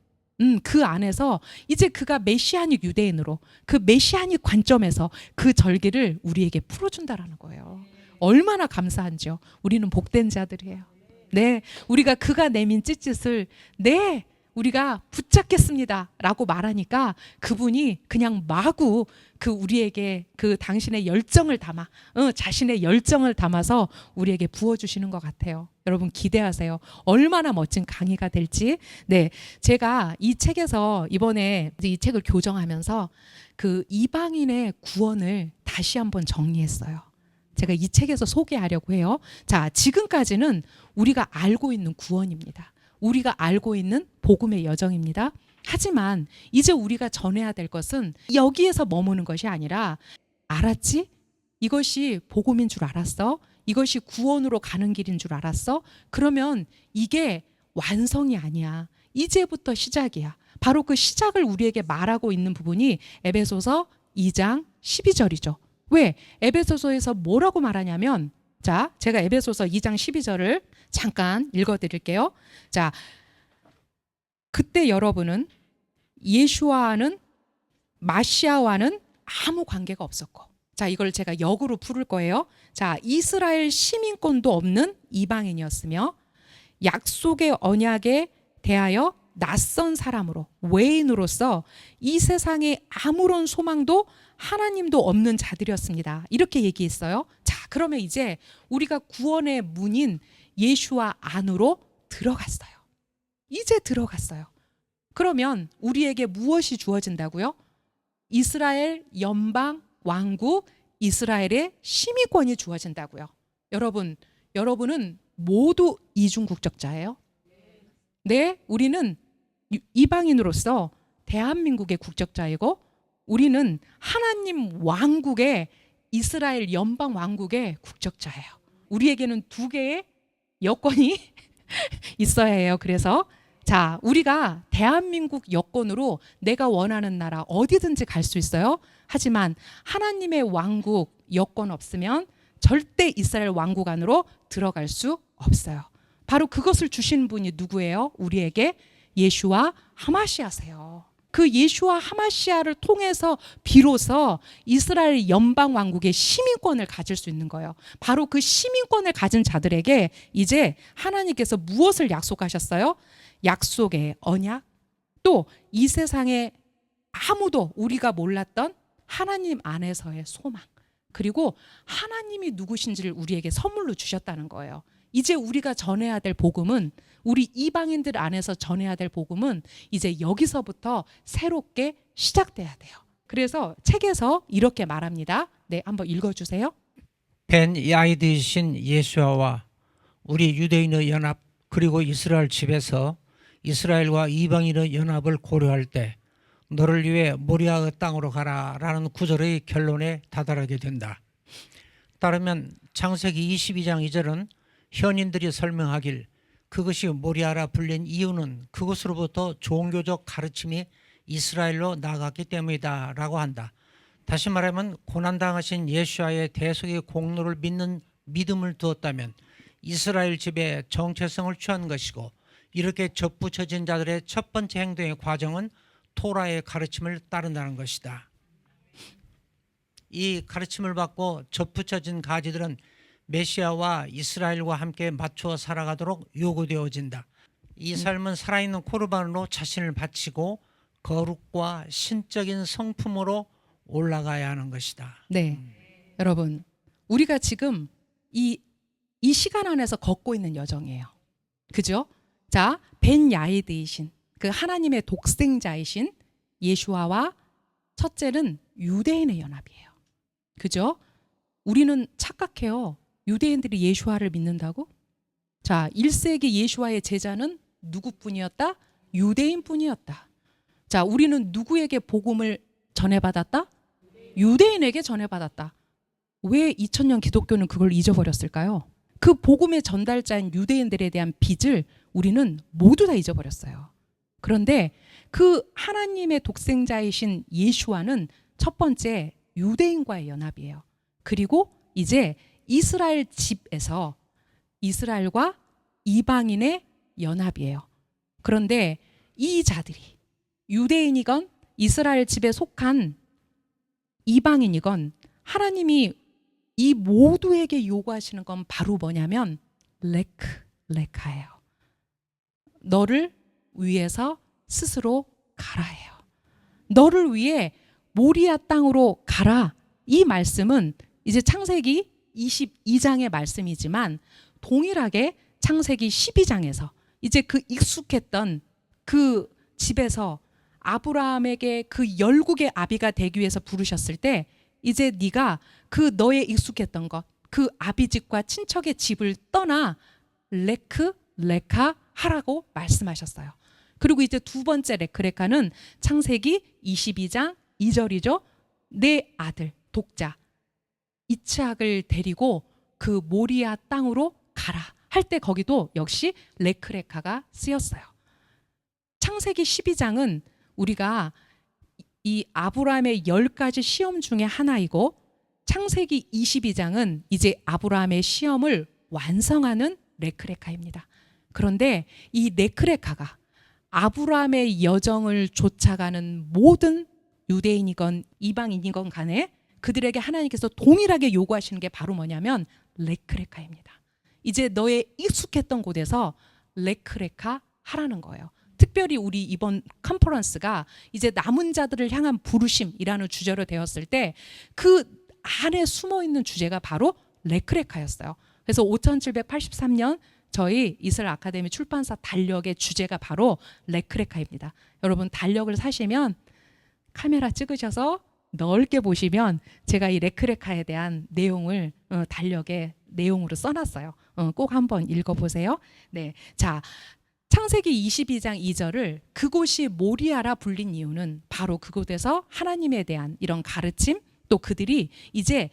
그 안에서 이제 그가 메시아닉 유대인으로 그 메시아닉 관점에서 그 절기를 우리에게 풀어준다라는 거예요. 얼마나 감사한지요. 우리는 복된 자들이에요. 네, 우리가 그가 내민 찢짓을 네, 우리가 붙잡겠습니다 라고 말하니까 그분이 그냥 마구 그 우리에게 그 당신의 열정을 담아 자신의 열정을 담아서 우리에게 부어주시는 것 같아요. 여러분 기대하세요. 얼마나 멋진 강의가 될지. 네, 제가 이 책에서 이번에 이 책을 교정하면서 그 이방인의 구원을 다시 한번 정리했어요. 제가 이 책에서 소개하려고 해요. 자, 지금까지는 우리가 알고 있는 구원입니다. 우리가 알고 있는 복음의 여정입니다. 하지만 이제 우리가 전해야 될 것은 여기에서 머무는 것이 아니라 알았지? 이것이 복음인 줄 알았어? 이것이 구원으로 가는 길인 줄 알았어? 그러면 이게 완성이 아니야. 이제부터 시작이야. 바로 그 시작을 우리에게 말하고 있는 부분이 에베소서 2장 12절이죠. 왜? 에베소서에서 뭐라고 말하냐면 자, 제가 에베소서 2장 12절을 잠깐 읽어드릴게요. 자, 그때 여러분은 예수와는 마시아와는 아무 관계가 없었고 자, 이걸 제가 역으로 풀을 거예요. 자, 이스라엘 시민권도 없는 이방인이었으며 약속의 언약에 대하여 낯선 사람으로 외인으로서 이 세상에 아무런 소망도 하나님도 없는 자들이었습니다. 이렇게 얘기했어요. 자, 그러면 이제 우리가 구원의 문인 예수와 안으로 들어갔어요. 이제 들어갔어요. 그러면 우리에게 무엇이 주어진다고요? 이스라엘 연방 왕국 이스라엘의 시민권이 주어진다고요. 여러분은 모두 이중 국적자예요. 네, 우리는 이방인으로서 대한민국의 국적자이고 우리는 하나님 왕국의 이스라엘 연방 왕국의 국적자예요. 우리에게는 2개의 여권이 있어야 해요. 그래서 자, 우리가 대한민국 여권으로 내가 원하는 나라 어디든지 갈 수 있어요. 하지만 하나님의 왕국 여권 없으면 절대 이스라엘 왕국 안으로 들어갈 수 없어요. 바로 그것을 주신 분이 누구예요? 우리에게 예수와 하마시아세요. 그 예수와 하마시아를 통해서 비로소 이스라엘 연방 왕국의 시민권을 가질 수 있는 거예요. 바로 그 시민권을 가진 자들에게 이제 하나님께서 무엇을 약속하셨어요? 약속의 언약, 또 이 세상에 아무도 우리가 몰랐던 하나님 안에서의 소망, 그리고 하나님이 누구신지를 우리에게 선물로 주셨다는 거예요. 이제 우리가 전해야 될 복음은, 우리 이방인들 안에서 전해야 될 복음은 이제 여기서부터 새롭게 시작돼야 돼요. 그래서 책에서 이렇게 말합니다. 네, 한번 읽어주세요. 벤 야이드이신 예수아와 우리 유대인의 연합, 그리고 이스라엘 집에서 이스라엘과 이방인의 연합을 고려할 때 너를 위해 모리아의 땅으로 가라 라는 구절의 결론에 다다르게 된다. 따르면 창세기 22장 2절은 현인들이 설명하길 그것이 모리아라 불린 이유는 그것으로부터 종교적 가르침이 이스라엘로 나갔기 때문이다 라고 한다. 다시 말하면 고난당하신 예수와의 대속의 공로를 믿는 믿음을 두었다면 이스라엘 집에 정체성을 취한 것이고, 이렇게 접붙여진 자들의 첫 번째 행동의 과정은 토라의 가르침을 따른다는 것이다. 이 가르침을 받고 접붙여진 가지들은 메시아와 이스라엘과 함께 맞추어 살아가도록 요구되어진다. 이 삶은 살아있는 코르반으로 자신을 바치고 거룩과 신적인 성품으로 올라가야 하는 것이다. 네. 여러분, 우리가 지금 이 시간 안에서 걷고 있는 여정이에요. 그죠? 자, 벤 야이드이신 그 하나님의 독생자이신 예수아와 첫째는 유대인의 연합이에요. 그죠? 우리는 착각해요. 유대인들이 예수아를 믿는다고? 자, 1세기 예수아의 제자는 누구뿐이었다? 유대인뿐이었다. 자, 우리는 누구에게 복음을 전해받았다? 유대인에게 전해받았다. 왜 2000년 기독교는 그걸 잊어버렸을까요? 그 복음의 전달자인 유대인들에 대한 빚을 우리는 모두 다 잊어버렸어요. 그런데 그 하나님의 독생자이신 예수와는 첫 번째 유대인과의 연합이에요. 그리고 이제 이스라엘 집에서 이스라엘과 이방인의 연합이에요. 그런데 이 자들이 유대인이건 이스라엘 집에 속한 이방인이건 하나님이 이 모두에게 요구하시는 건 바로 뭐냐면 레카예요. 너를 위해서 스스로 가라 해요. 너를 위해 모리아 땅으로 가라. 이 말씀은 이제 창세기 22장의 말씀이지만 동일하게 창세기 12장에서 이제 그 익숙했던 그 집에서 아브라함에게 그 열국의 아비가 되기 위해서 부르셨을 때 이제 네가 그 너의 익숙했던 것, 그 아비 집과 친척의 집을 떠나 레카 하라고 말씀하셨어요. 그리고 이제 두 번째 레카는 창세기 22장 2절이죠. 내 아들 독자 이츠학을 데리고 그 모리아 땅으로 가라 할 때 거기도 역시 레카가 쓰였어요. 창세기 12장은 우리가 이 아브라함의 10가지 시험 중에 하나이고 창세기 22장은 이제 아브라함의 시험을 완성하는 레카입니다. 그런데 이 레카가 아브라함의 여정을 쫓아가는 모든 유대인이건 이방인이건 간에 그들에게 하나님께서 동일하게 요구하시는 게 바로 뭐냐면 레카입니다. 이제 너의 익숙했던 곳에서 레카 하라는 거예요. 특별히 우리 이번 컨퍼런스가 이제 남은 자들을 향한 부르심이라는 주제로 되었을 때 그 안에 숨어 있는 주제가 바로 레카였어요. 그래서 5783년 저희 이스라엘 아카데미 출판사 달력의 주제가 바로 레카입니다. 여러분 달력을 사시면 카메라 찍으셔서 넓게 보시면 제가 이 레카에 대한 내용을 달력에 내용으로 써놨어요. 꼭 한번 읽어보세요. 네, 자 창세기 22장 2절을 그곳이 모리아라 불린 이유는 바로 그곳에서 하나님에 대한 이런 가르침 또 그들이 이제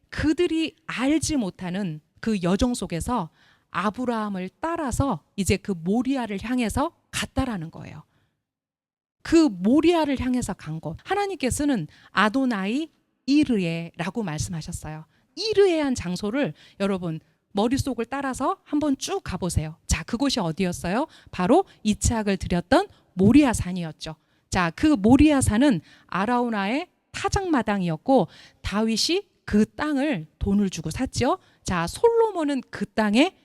그들이 알지 못하는 그 여정 속에서 아브라함을 따라서 이제 그 모리아를 향해서 갔다라는 거예요. 그 모리아를 향해서 간 곳 하나님께서는 아도나이 이르에라고 말씀하셨어요. 이르에한 장소를 여러분 머릿속을 따라서 한번 쭉 가보세요. 자, 그곳이 어디였어요? 바로 이츠학을 드렸던 모리아 산이었죠. 자, 그 모리아 산은 아라우나의 타작마당이었고 다윗이 그 땅을 돈을 주고 샀죠. 자, 솔로몬은 그 땅에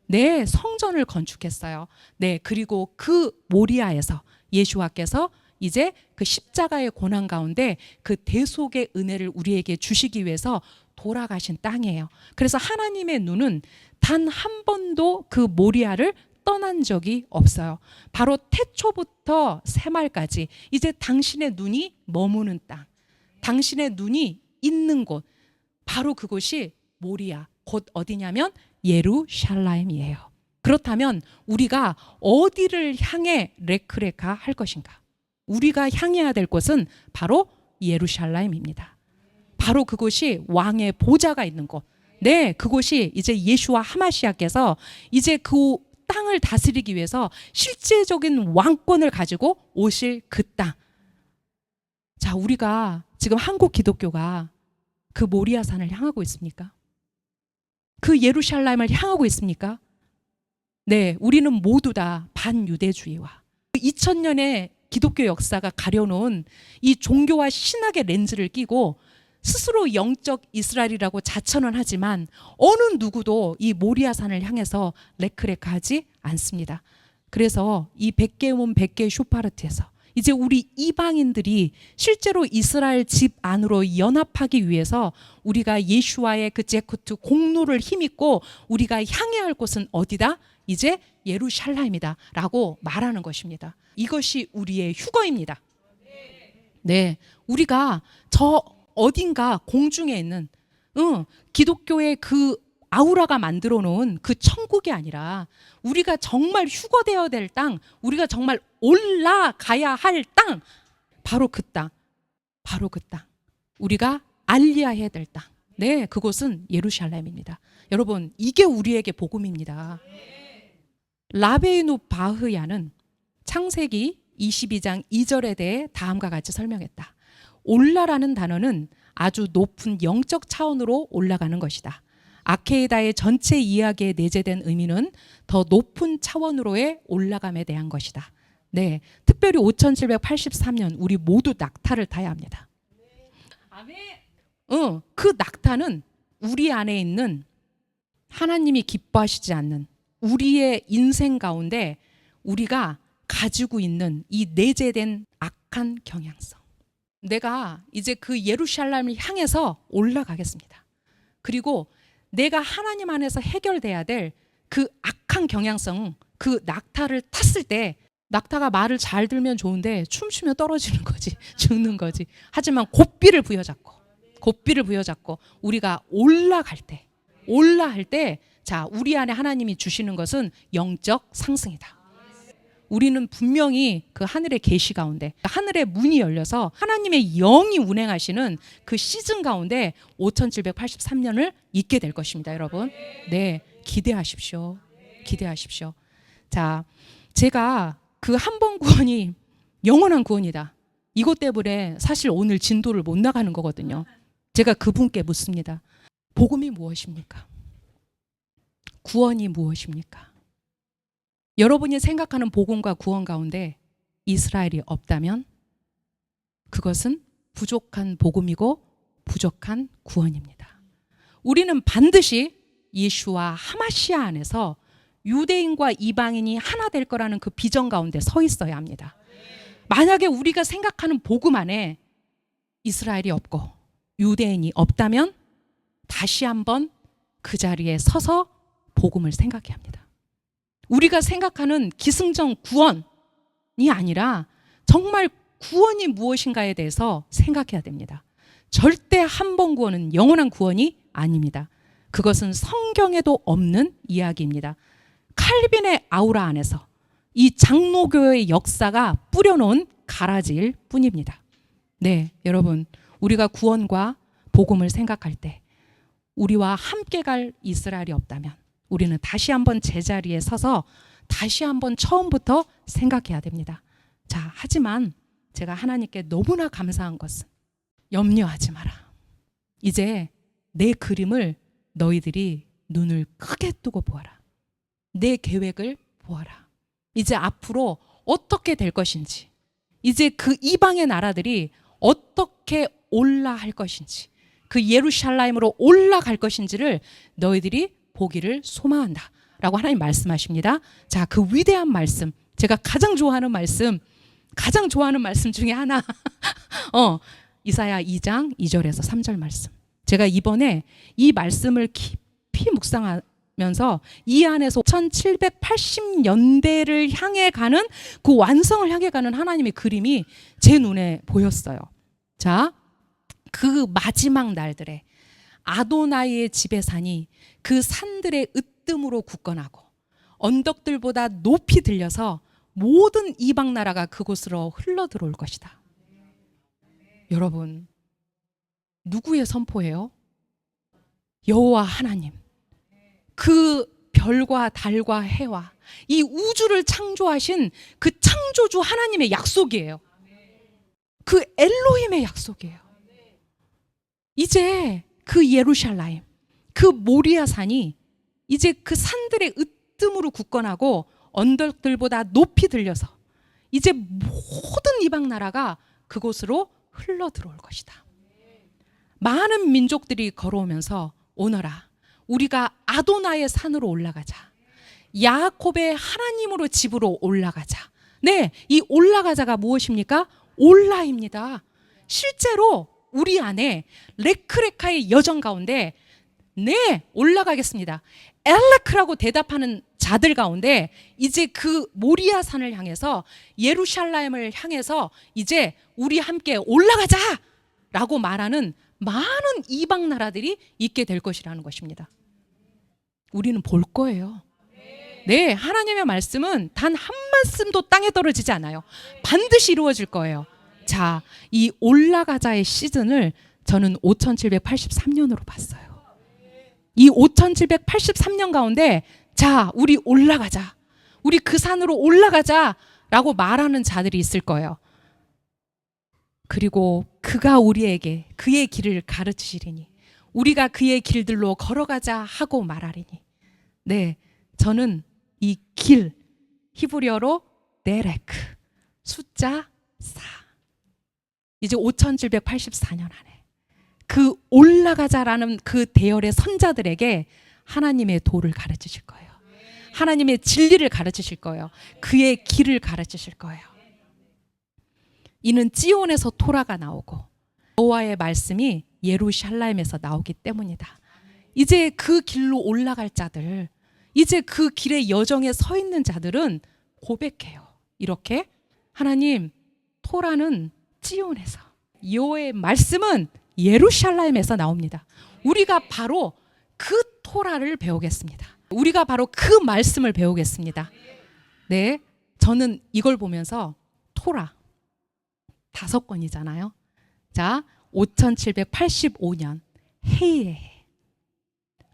네, 성전을 건축했어요. 네, 그리고 그 모리아에서 예수와께서 이제 그 십자가의 고난 가운데 그 대속의 은혜를 우리에게 주시기 위해서 돌아가신 땅이에요. 그래서 하나님의 눈은 단 한 번도 그 모리아를 떠난 적이 없어요. 바로 태초부터 새말까지 이제 당신의 눈이 머무는 땅, 당신의 눈이 있는 곳, 바로 그곳이 모리아, 곧 어디냐면 예루살렘이에요. 그렇다면 우리가 어디를 향해 레크레카 할 것인가? 우리가 향해야 될 곳은 바로 예루살렘입니다. 바로 그곳이 왕의 보좌가 있는 곳. 네, 그곳이 이제 예수와 하마시아께서 이제 그 땅을 다스리기 위해서 실제적인 왕권을 가지고 오실 그 땅. 자, 우리가 지금 한국 기독교가 그 모리아산을 향하고 있습니까? 그 예루살렘을 향하고 있습니까? 네, 우리는 모두 다 반유대주의와 2000년의 기독교 역사가 가려놓은 이 종교와 신학의 렌즈를 끼고 스스로 영적 이스라엘이라고 자천은 하지만 어느 누구도 이 모리아산을 향해서 레크레카하지 않습니다. 그래서 이 100개 문 100개 쇼파르트에서 이제 우리 이방인들이 실제로 이스라엘 집 안으로 연합하기 위해서 우리가 예수와의 그 제코트 공로를 힘입고 우리가 향해야 할 곳은 어디다? 이제 예루살렘이다 라고 말하는 것입니다. 이것이 우리의 휴거입니다. 네, 우리가 저 어딘가 공중에 있는 기독교의 그 아우라가 만들어 놓은 그 천국이 아니라 우리가 정말 휴거되어야 될 땅, 우리가 정말 올라가야 할 땅, 바로 그 땅, 바로 그 땅, 우리가 알리아해야 될 땅, 네, 그곳은 예루살렘입니다. 여러분, 이게 우리에게 복음입니다. 라베이누 바흐야는 창세기 22장 2절에 대해 다음과 같이 설명했다. 올라라는 단어는 아주 높은 영적 차원으로 올라가는 것이다. 아케이다의 전체 이야기에 내재된 의미는 더 높은 차원으로의 올라감에 대한 것이다. 네, 특별히 5783년 우리 모두 낙타를 타야 합니다. 그 낙타는 우리 안에 있는 하나님이 기뻐하시지 않는 우리의 인생 가운데 우리가 가지고 있는 이 내재된 악한 경향성. 내가 이제 그 예루살렘을 향해서 올라가겠습니다. 그리고 내가 하나님 안에서 해결돼야 될 그 악한 경향성, 그 낙타를 탔을 때 낙타가 말을 잘 들면 좋은데 춤추면 떨어지는 거지, 죽는 거지. 하지만 고삐를 부여잡고 우리가 올라갈 때 자, 우리 안에 하나님이 주시는 것은 영적 상승이다. 우리는 분명히 그 하늘의 계시 가운데, 하늘의 문이 열려서 하나님의 영이 운행하시는 그 시즌 가운데 5783년을 있게 될 것입니다, 여러분. 네, 기대하십시오. 자, 제가 그 한 번 구원이 영원한 구원이다, 이것 때문에 사실 오늘 진도를 못 나가는 거거든요. 제가 그분께 묻습니다. 복음이 무엇입니까? 구원이 무엇입니까? 여러분이 생각하는 복음과 구원 가운데 이스라엘이 없다면 그것은 부족한 복음이고 부족한 구원입니다. 우리는 반드시 예수와 하마시아 안에서 유대인과 이방인이 하나 될 거라는 그 비전 가운데 서 있어야 합니다. 만약에 우리가 생각하는 복음 안에 이스라엘이 없고 유대인이 없다면 다시 한번 그 자리에 서서 복음을 생각해야 합니다. 우리가 생각하는 기승전 구원이 아니라 정말 구원이 무엇인가에 대해서 생각해야 됩니다. 절대 한 번 구원은 영원한 구원이 아닙니다. 그것은 성경에도 없는 이야기입니다. 칼빈의 아우라 안에서 이 장로교의 역사가 뿌려놓은 가라지일 뿐입니다. 네, 여러분, 우리가 구원과 복음을 생각할 때 우리와 함께 갈 이스라엘이 없다면 우리는 다시 한번 제자리에 서서 다시 한번 처음부터 생각해야 됩니다. 자, 하지만 제가 하나님께 너무나 감사한 것은 염려하지 마라. 이제 내 그림을 너희들이 눈을 크게 뜨고 보아라. 내 계획을 보아라. 이제 앞으로 어떻게 될 것인지, 이제 그 이방의 나라들이 어떻게 올라할 것인지, 그 예루살렘으로 올라갈 것인지를 너희들이 보기를 소망한다 라고 하나님 말씀하십니다. 자, 그 위대한 말씀, 제가 가장 좋아하는 말씀 중에 하나 이사야 2장 2절에서 3절 말씀. 제가 이번에 이 말씀을 깊이 묵상하면서 이 안에서 1780년대를 향해 가는 그 완성을 향해 가는 하나님의 그림이 제 눈에 보였어요. 자, 그 마지막 날들에 아도나이의 지배 산이 그 산들의 으뜸으로 굳건하고 언덕들보다 높이 들려서 모든 이방 나라가 그곳으로 흘러 들어올 것이다. 여러분, 누구의 선포예요? 여호와 하나님, 그 별과 달과 해와 이 우주를 창조하신 그 창조주 하나님의 약속이에요. 그 엘로힘의 약속이에요. 이제 그 예루살렘, 그 모리아 산이 이제 그 산들의 으뜸으로 굳건하고 언덕들보다 높이 들려서 이제 모든 이방 나라가 그곳으로 흘러 들어올 것이다. 많은 민족들이 걸어오면서 오너라, 우리가 아도나의 산으로 올라가자, 야곱의 하나님으로 집으로 올라가자 네, 이 올라가자가 무엇입니까? 올라입니다. 실제로 우리 안에 레크레카의 여정 가운데 네, 올라가겠습니다. 엘레크라고 대답하는 자들 가운데 이제 그 모리아 산을 향해서 예루살렘을 향해서 이제 우리 함께 올라가자 라고 말하는 많은 이방 나라들이 있게 될 것이라는 것입니다. 우리는 볼 거예요. 네, 하나님의 말씀은 단 한 말씀도 땅에 떨어지지 않아요. 반드시 이루어질 거예요. 자, 이 올라가자의 시즌을 저는 5783년으로 봤어요. 이 5783년 가운데 자, 우리 올라가자. 우리 그 산으로 올라가자 라고 말하는 자들이 있을 거예요. 그리고 그가 우리에게 그의 길을 가르치시리니 우리가 그의 길들로 걸어가자 하고 말하리니 네, 저는 이 길 히브리어로 네레크 숫자 4 이제 5784년 안에 그 올라가자라는 그 대열의 선자들에게 하나님의 도를 가르치실 거예요. 하나님의 진리를 가르치실 거예요. 그의 길을 가르치실 거예요. 이는 찌온에서 토라가 나오고 여호와의 말씀이 예루살렘에서 나오기 때문이다. 이제 그 길로 올라갈 자들, 이제 그 길의 여정에 서 있는 자들은 고백해요. 이렇게 하나님, 토라는 찌온에서, 여호와의 말씀은 예루살렘에서 나옵니다. 우리가 바로 그 토라를 배우겠습니다. 우리가 바로 그 말씀을 배우겠습니다. 네, 저는 이걸 보면서 토라 5권이잖아요. 자, 5785년 해의 해,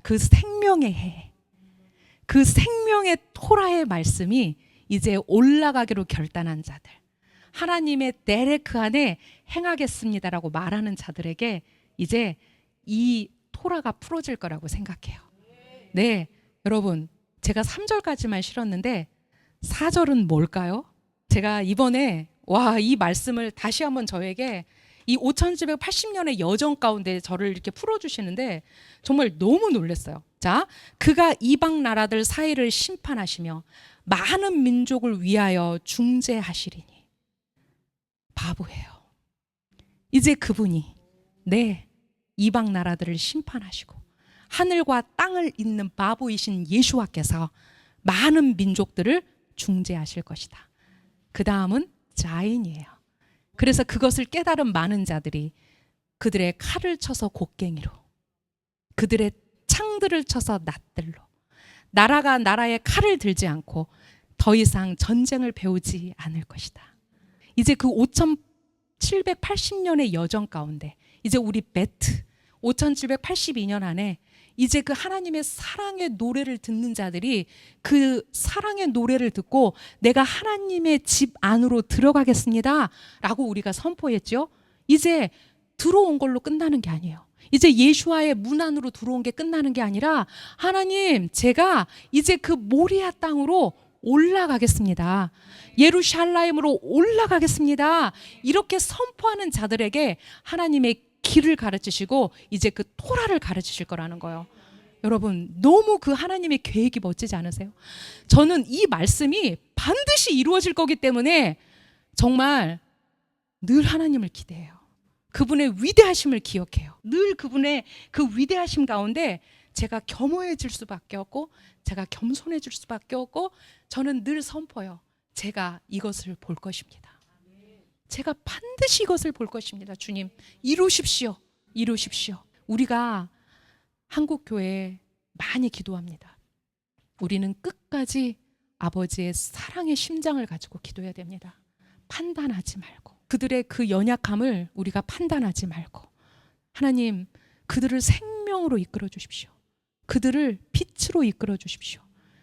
그 생명의 해, 그 생명의 토라의 말씀이 이제 올라가기로 결단한 자들, 하나님의 데레크 안에 행하겠습니다라고 말하는 자들에게 이제 이 토라가 풀어질 거라고 생각해요. 네, 여러분, 제가 3절까지만 실었는데 4절은 뭘까요? 제가 이번에 이 말씀을 다시 한번 저에게 이 5780년의 여정 가운데 저를 이렇게 풀어주시는데 정말 너무 놀랐어요. 자, 그가 이방 나라들 사이를 심판하시며 많은 민족을 위하여 중재하시리니. 바보예요. 이제 그분이 이방 나라들을 심판하시고 하늘과 땅을 잇는 바보이신 예수와께서 많은 민족들을 중재하실 것이다. 그 다음은 자인이에요. 그래서 그것을 깨달은 많은 자들이 그들의 칼을 쳐서 곡괭이로, 그들의 창들을 쳐서 낫들로, 나라가 나라의 칼을 들지 않고 더 이상 전쟁을 배우지 않을 것이다. 이제 그 5780년의 여정 가운데 이제 우리 베트 5782년 안에 이제 그 하나님의 사랑의 노래를 듣는 자들이 그 사랑의 노래를 듣고 내가 하나님의 집 안으로 들어가겠습니다 라고 우리가 선포했죠. 이제 들어온 걸로 끝나는 게 아니에요. 이제 예수와의 문 안으로 들어온 게 끝나는 게 아니라 하나님, 제가 이제 그 모리아 땅으로 올라가겠습니다. 예루살렘으로 올라가겠습니다. 이렇게 선포하는 자들에게 하나님의 길을 가르치시고 이제 그 토라를 가르치실 거라는 거예요. 여러분, 너무 그 하나님의 계획이 멋지지 않으세요? 저는 이 말씀이 반드시 이루어질 거기 때문에 정말 늘 하나님을 기대해요. 그분의 위대하심을 기억해요. 늘 그분의 그 위대하심 가운데 제가 겸허해질 수밖에 없고 제가 겸손해질 수밖에 없고 저는 늘 선포해요. 제가 이것을 볼 것입니다. 제가 반드시 이것을 볼 것입니다. 주님, 이루십시오. 이루십시오. 우리가 한국교회에 많이 기도합니다. 우리는 끝까지 아버지의 사랑의 심장을 가지고 기도해야 됩니다. 판단하지 말고, 그들의 그 연약함을 우리가 판단하지 말고, 하나님, 그들을 생명으로 이끌어 주십시오. 그들을 빛으로 이끌어 주십시오.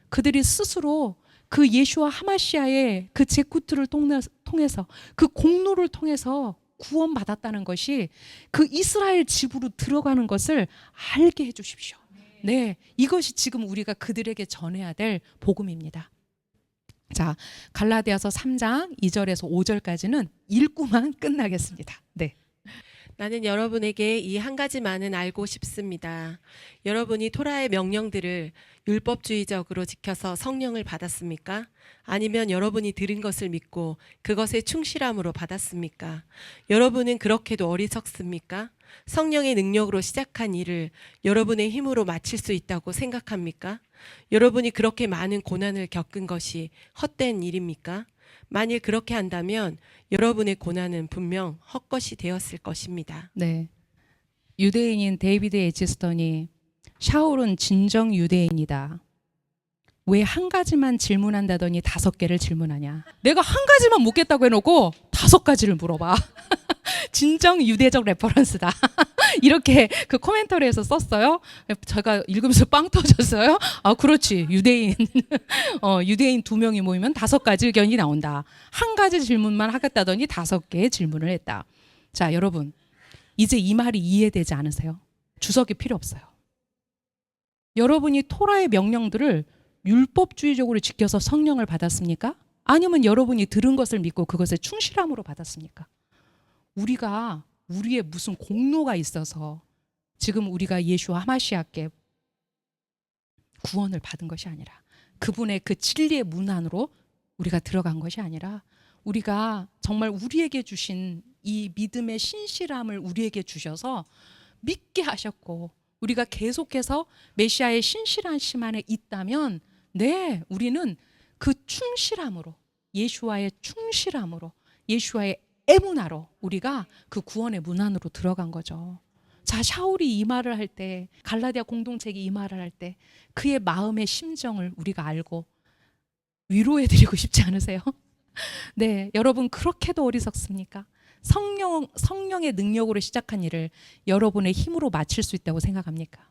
그들이 스스로 그 예수와 하마시아의 그 제쿠트를 통해서 그 공로를 통해서 구원받았다는 것이 그 이스라엘 집으로 들어가는 것을 알게 해 주십시오. 네, 이것이 지금 우리가 그들에게 전해야 될 복음입니다. 자, 갈라디아서 3장 2절에서 5절까지는 읽고만 끝나겠습니다. 네. 나는 여러분에게 이 한 가지만은 알고 싶습니다. 여러분이 토라의 명령들을 율법주의적으로 지켜서 성령을 받았습니까? 아니면 여러분이 들은 것을 믿고 그것에 충실함으로 받았습니까? 여러분은 그렇게도 어리석습니까? 성령의 능력으로 시작한 일을 여러분의 힘으로 마칠 수 있다고 생각합니까? 여러분이 그렇게 많은 고난을 겪은 것이 헛된 일입니까? 만일 그렇게 한다면 여러분의 고난은 분명 헛것이 되었을 것입니다. 네. 유대인인 데이비드 에지스턴이 샤울은 진정 유대인이다. 왜 한 가지만 질문한다더니 5개를 질문하냐. 내가 한 가지만 묻겠다고 해놓고 5가지를 물어봐. 진정 유대적 레퍼런스다. 이렇게 그 코멘터리에서 썼어요. 제가 읽으면서 빵 터졌어요. 아, 그렇지. 유대인. 유대인 2명이 모이면 5가지 의견이 나온다. 한 가지 질문만 하겠다더니 5개의 질문을 했다. 자, 여러분. 이제 이 말이 이해되지 않으세요? 주석이 필요 없어요. 여러분이 토라의 명령들을 율법주의적으로 지켜서 성령을 받았습니까? 아니면 여러분이 들은 것을 믿고 그것에 충실함으로 받았습니까? 우리가 우리의 무슨 공로가 있어서 지금 우리가 예수와 하마시아께 구원을 받은 것이 아니라 그분의 그 진리의 문 안으로 우리가 들어간 것이 아니라 우리가 정말 우리에게 주신 이 믿음의 신실함을 우리에게 주셔서 믿게 하셨고 우리가 계속해서 메시아의 신실한 심 안에 있다면 네, 우리는 그 충실함으로 예수와의 충실함으로 예수와의 에무나로 우리가 그 구원의 문 안으로 들어간 거죠. 자, 샤울이 이 말을 할 때 갈라디아 공동체가 이 말을 할 때 그의 마음의 심정을 우리가 알고 위로해드리고 싶지 않으세요? 네, 여러분 그렇게도 어리석습니까? 성령의 능력으로 시작한 일을 여러분의 힘으로 마칠 수 있다고 생각합니까?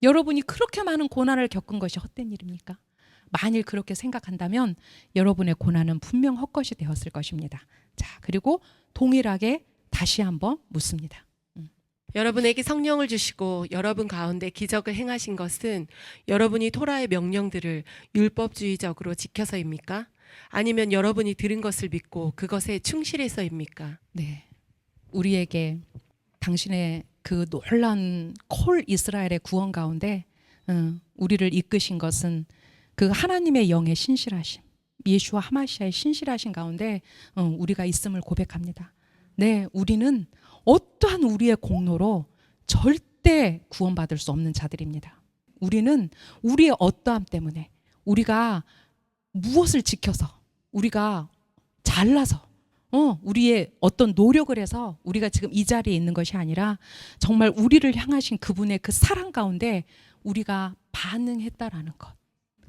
여러분이 그렇게 많은 고난을 겪은 것이 헛된 일입니까? 만일 그렇게 생각한다면 여러분의 고난은 분명 헛것이 되었을 것입니다. 자, 그리고 동일하게 다시 한번 묻습니다. 여러분에게 성령을 주시고 여러분 가운데 기적을 행하신 것은 여러분이 토라의 명령들을 율법주의적으로 지켜서입니까? 아니면 여러분이 들은 것을 믿고 그것에 충실해서입니까? 네, 우리에게 당신의 그 놀라운 콜 이스라엘의 구원 가운데 우리를 이끄신 것은 그 하나님의 영의 신실하심, 예수와 하마시아의 신실하신 가운데 우리가 있음을 고백합니다. 네, 우리는 어떠한 우리의 공로로 절대 구원받을 수 없는 자들입니다. 우리는 우리의 어떠함 때문에 우리가 무엇을 지켜서 우리가 잘나서 우리의 어떤 노력을 해서 우리가 지금 이 자리에 있는 것이 아니라 정말 우리를 향하신 그분의 그 사랑 가운데 우리가 반응했다라는 것.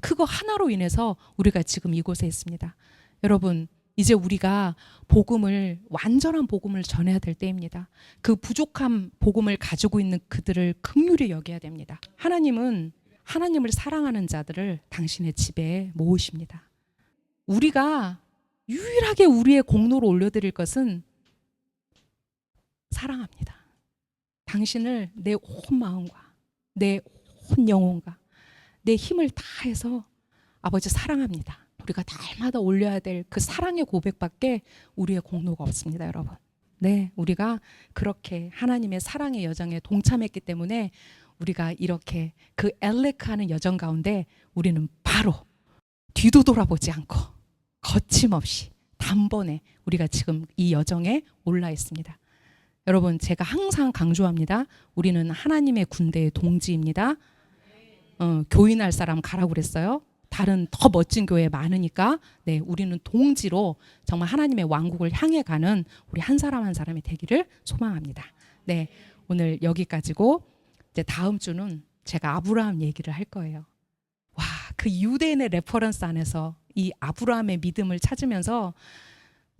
그거 하나로 인해서 우리가 지금 이곳에 있습니다. 여러분, 이제 우리가 복음을 완전한 복음을 전해야 될 때입니다. 그 부족한 복음을 가지고 있는 그들을 긍휼히 여겨야 됩니다. 하나님은 하나님을 사랑하는 자들을 당신의 집에 모으십니다. 우리가 유일하게 우리의 공로로 올려드릴 것은 사랑합니다. 당신을 내 온 마음과 내 온 영혼과 내 힘을 다해서 아버지 사랑합니다. 우리가 날마다 올려야 될 그 사랑의 고백밖에 우리의 공로가 없습니다, 여러분. 네, 우리가 그렇게 하나님의 사랑의 여정에 동참했기 때문에 우리가 이렇게 그 엘레크하는 여정 가운데 우리는 바로 뒤도 돌아보지 않고 거침없이 단번에 우리가 지금 이 여정에 올라 있습니다. 여러분, 제가 항상 강조합니다. 우리는 하나님의 군대의 동지입니다. 교인할 사람 가라고 그랬어요. 다른 더 멋진 교회 많으니까 네, 우리는 동지로 정말 하나님의 왕국을 향해 가는 우리 한 사람 한 사람이 되기를 소망합니다. 네, 오늘 여기까지고 이제 다음 주는 제가 아브라함 얘기를 할 거예요. 와, 그 유대인의 레퍼런스 안에서 이 아브라함의 믿음을 찾으면서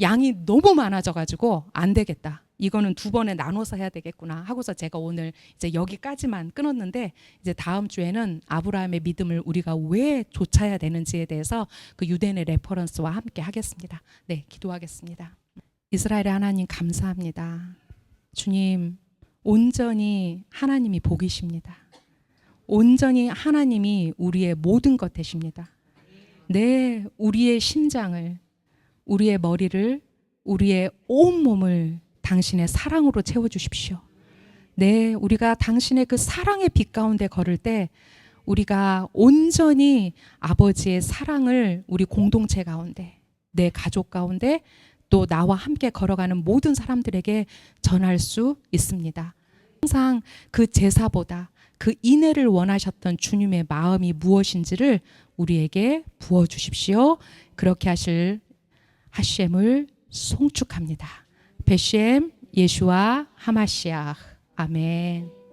양이 너무 많아져가지고 안 되겠다. 이거는 2번에 나눠서 해야 되겠구나 하고서 제가 오늘 이제 여기까지만 끊었는데 이제 다음 주에는 아브라함의 믿음을 우리가 왜 좇아야 되는지에 대해서 그 유대인의 레퍼런스와 함께 하겠습니다. 네, 기도하겠습니다. 이스라엘의 하나님 감사합니다. 주님, 온전히 하나님이 복이십니다. 온전히 하나님이 우리의 모든 것 되십니다. 네, 우리의 심장을, 우리의 머리를, 우리의 온 몸을 당신의 사랑으로 채워주십시오. 네, 우리가 당신의 그 사랑의 빛 가운데 걸을 때 우리가 온전히 아버지의 사랑을 우리 공동체 가운데, 내 가족 가운데, 또 나와 함께 걸어가는 모든 사람들에게 전할 수 있습니다. 항상 그 제사보다 그 인애를 원하셨던 주님의 마음이 무엇인지를 우리에게 부어주십시오. 그렇게 하실 하셴을 송축합니다. 베셴 예슈아 하마시아 아멘.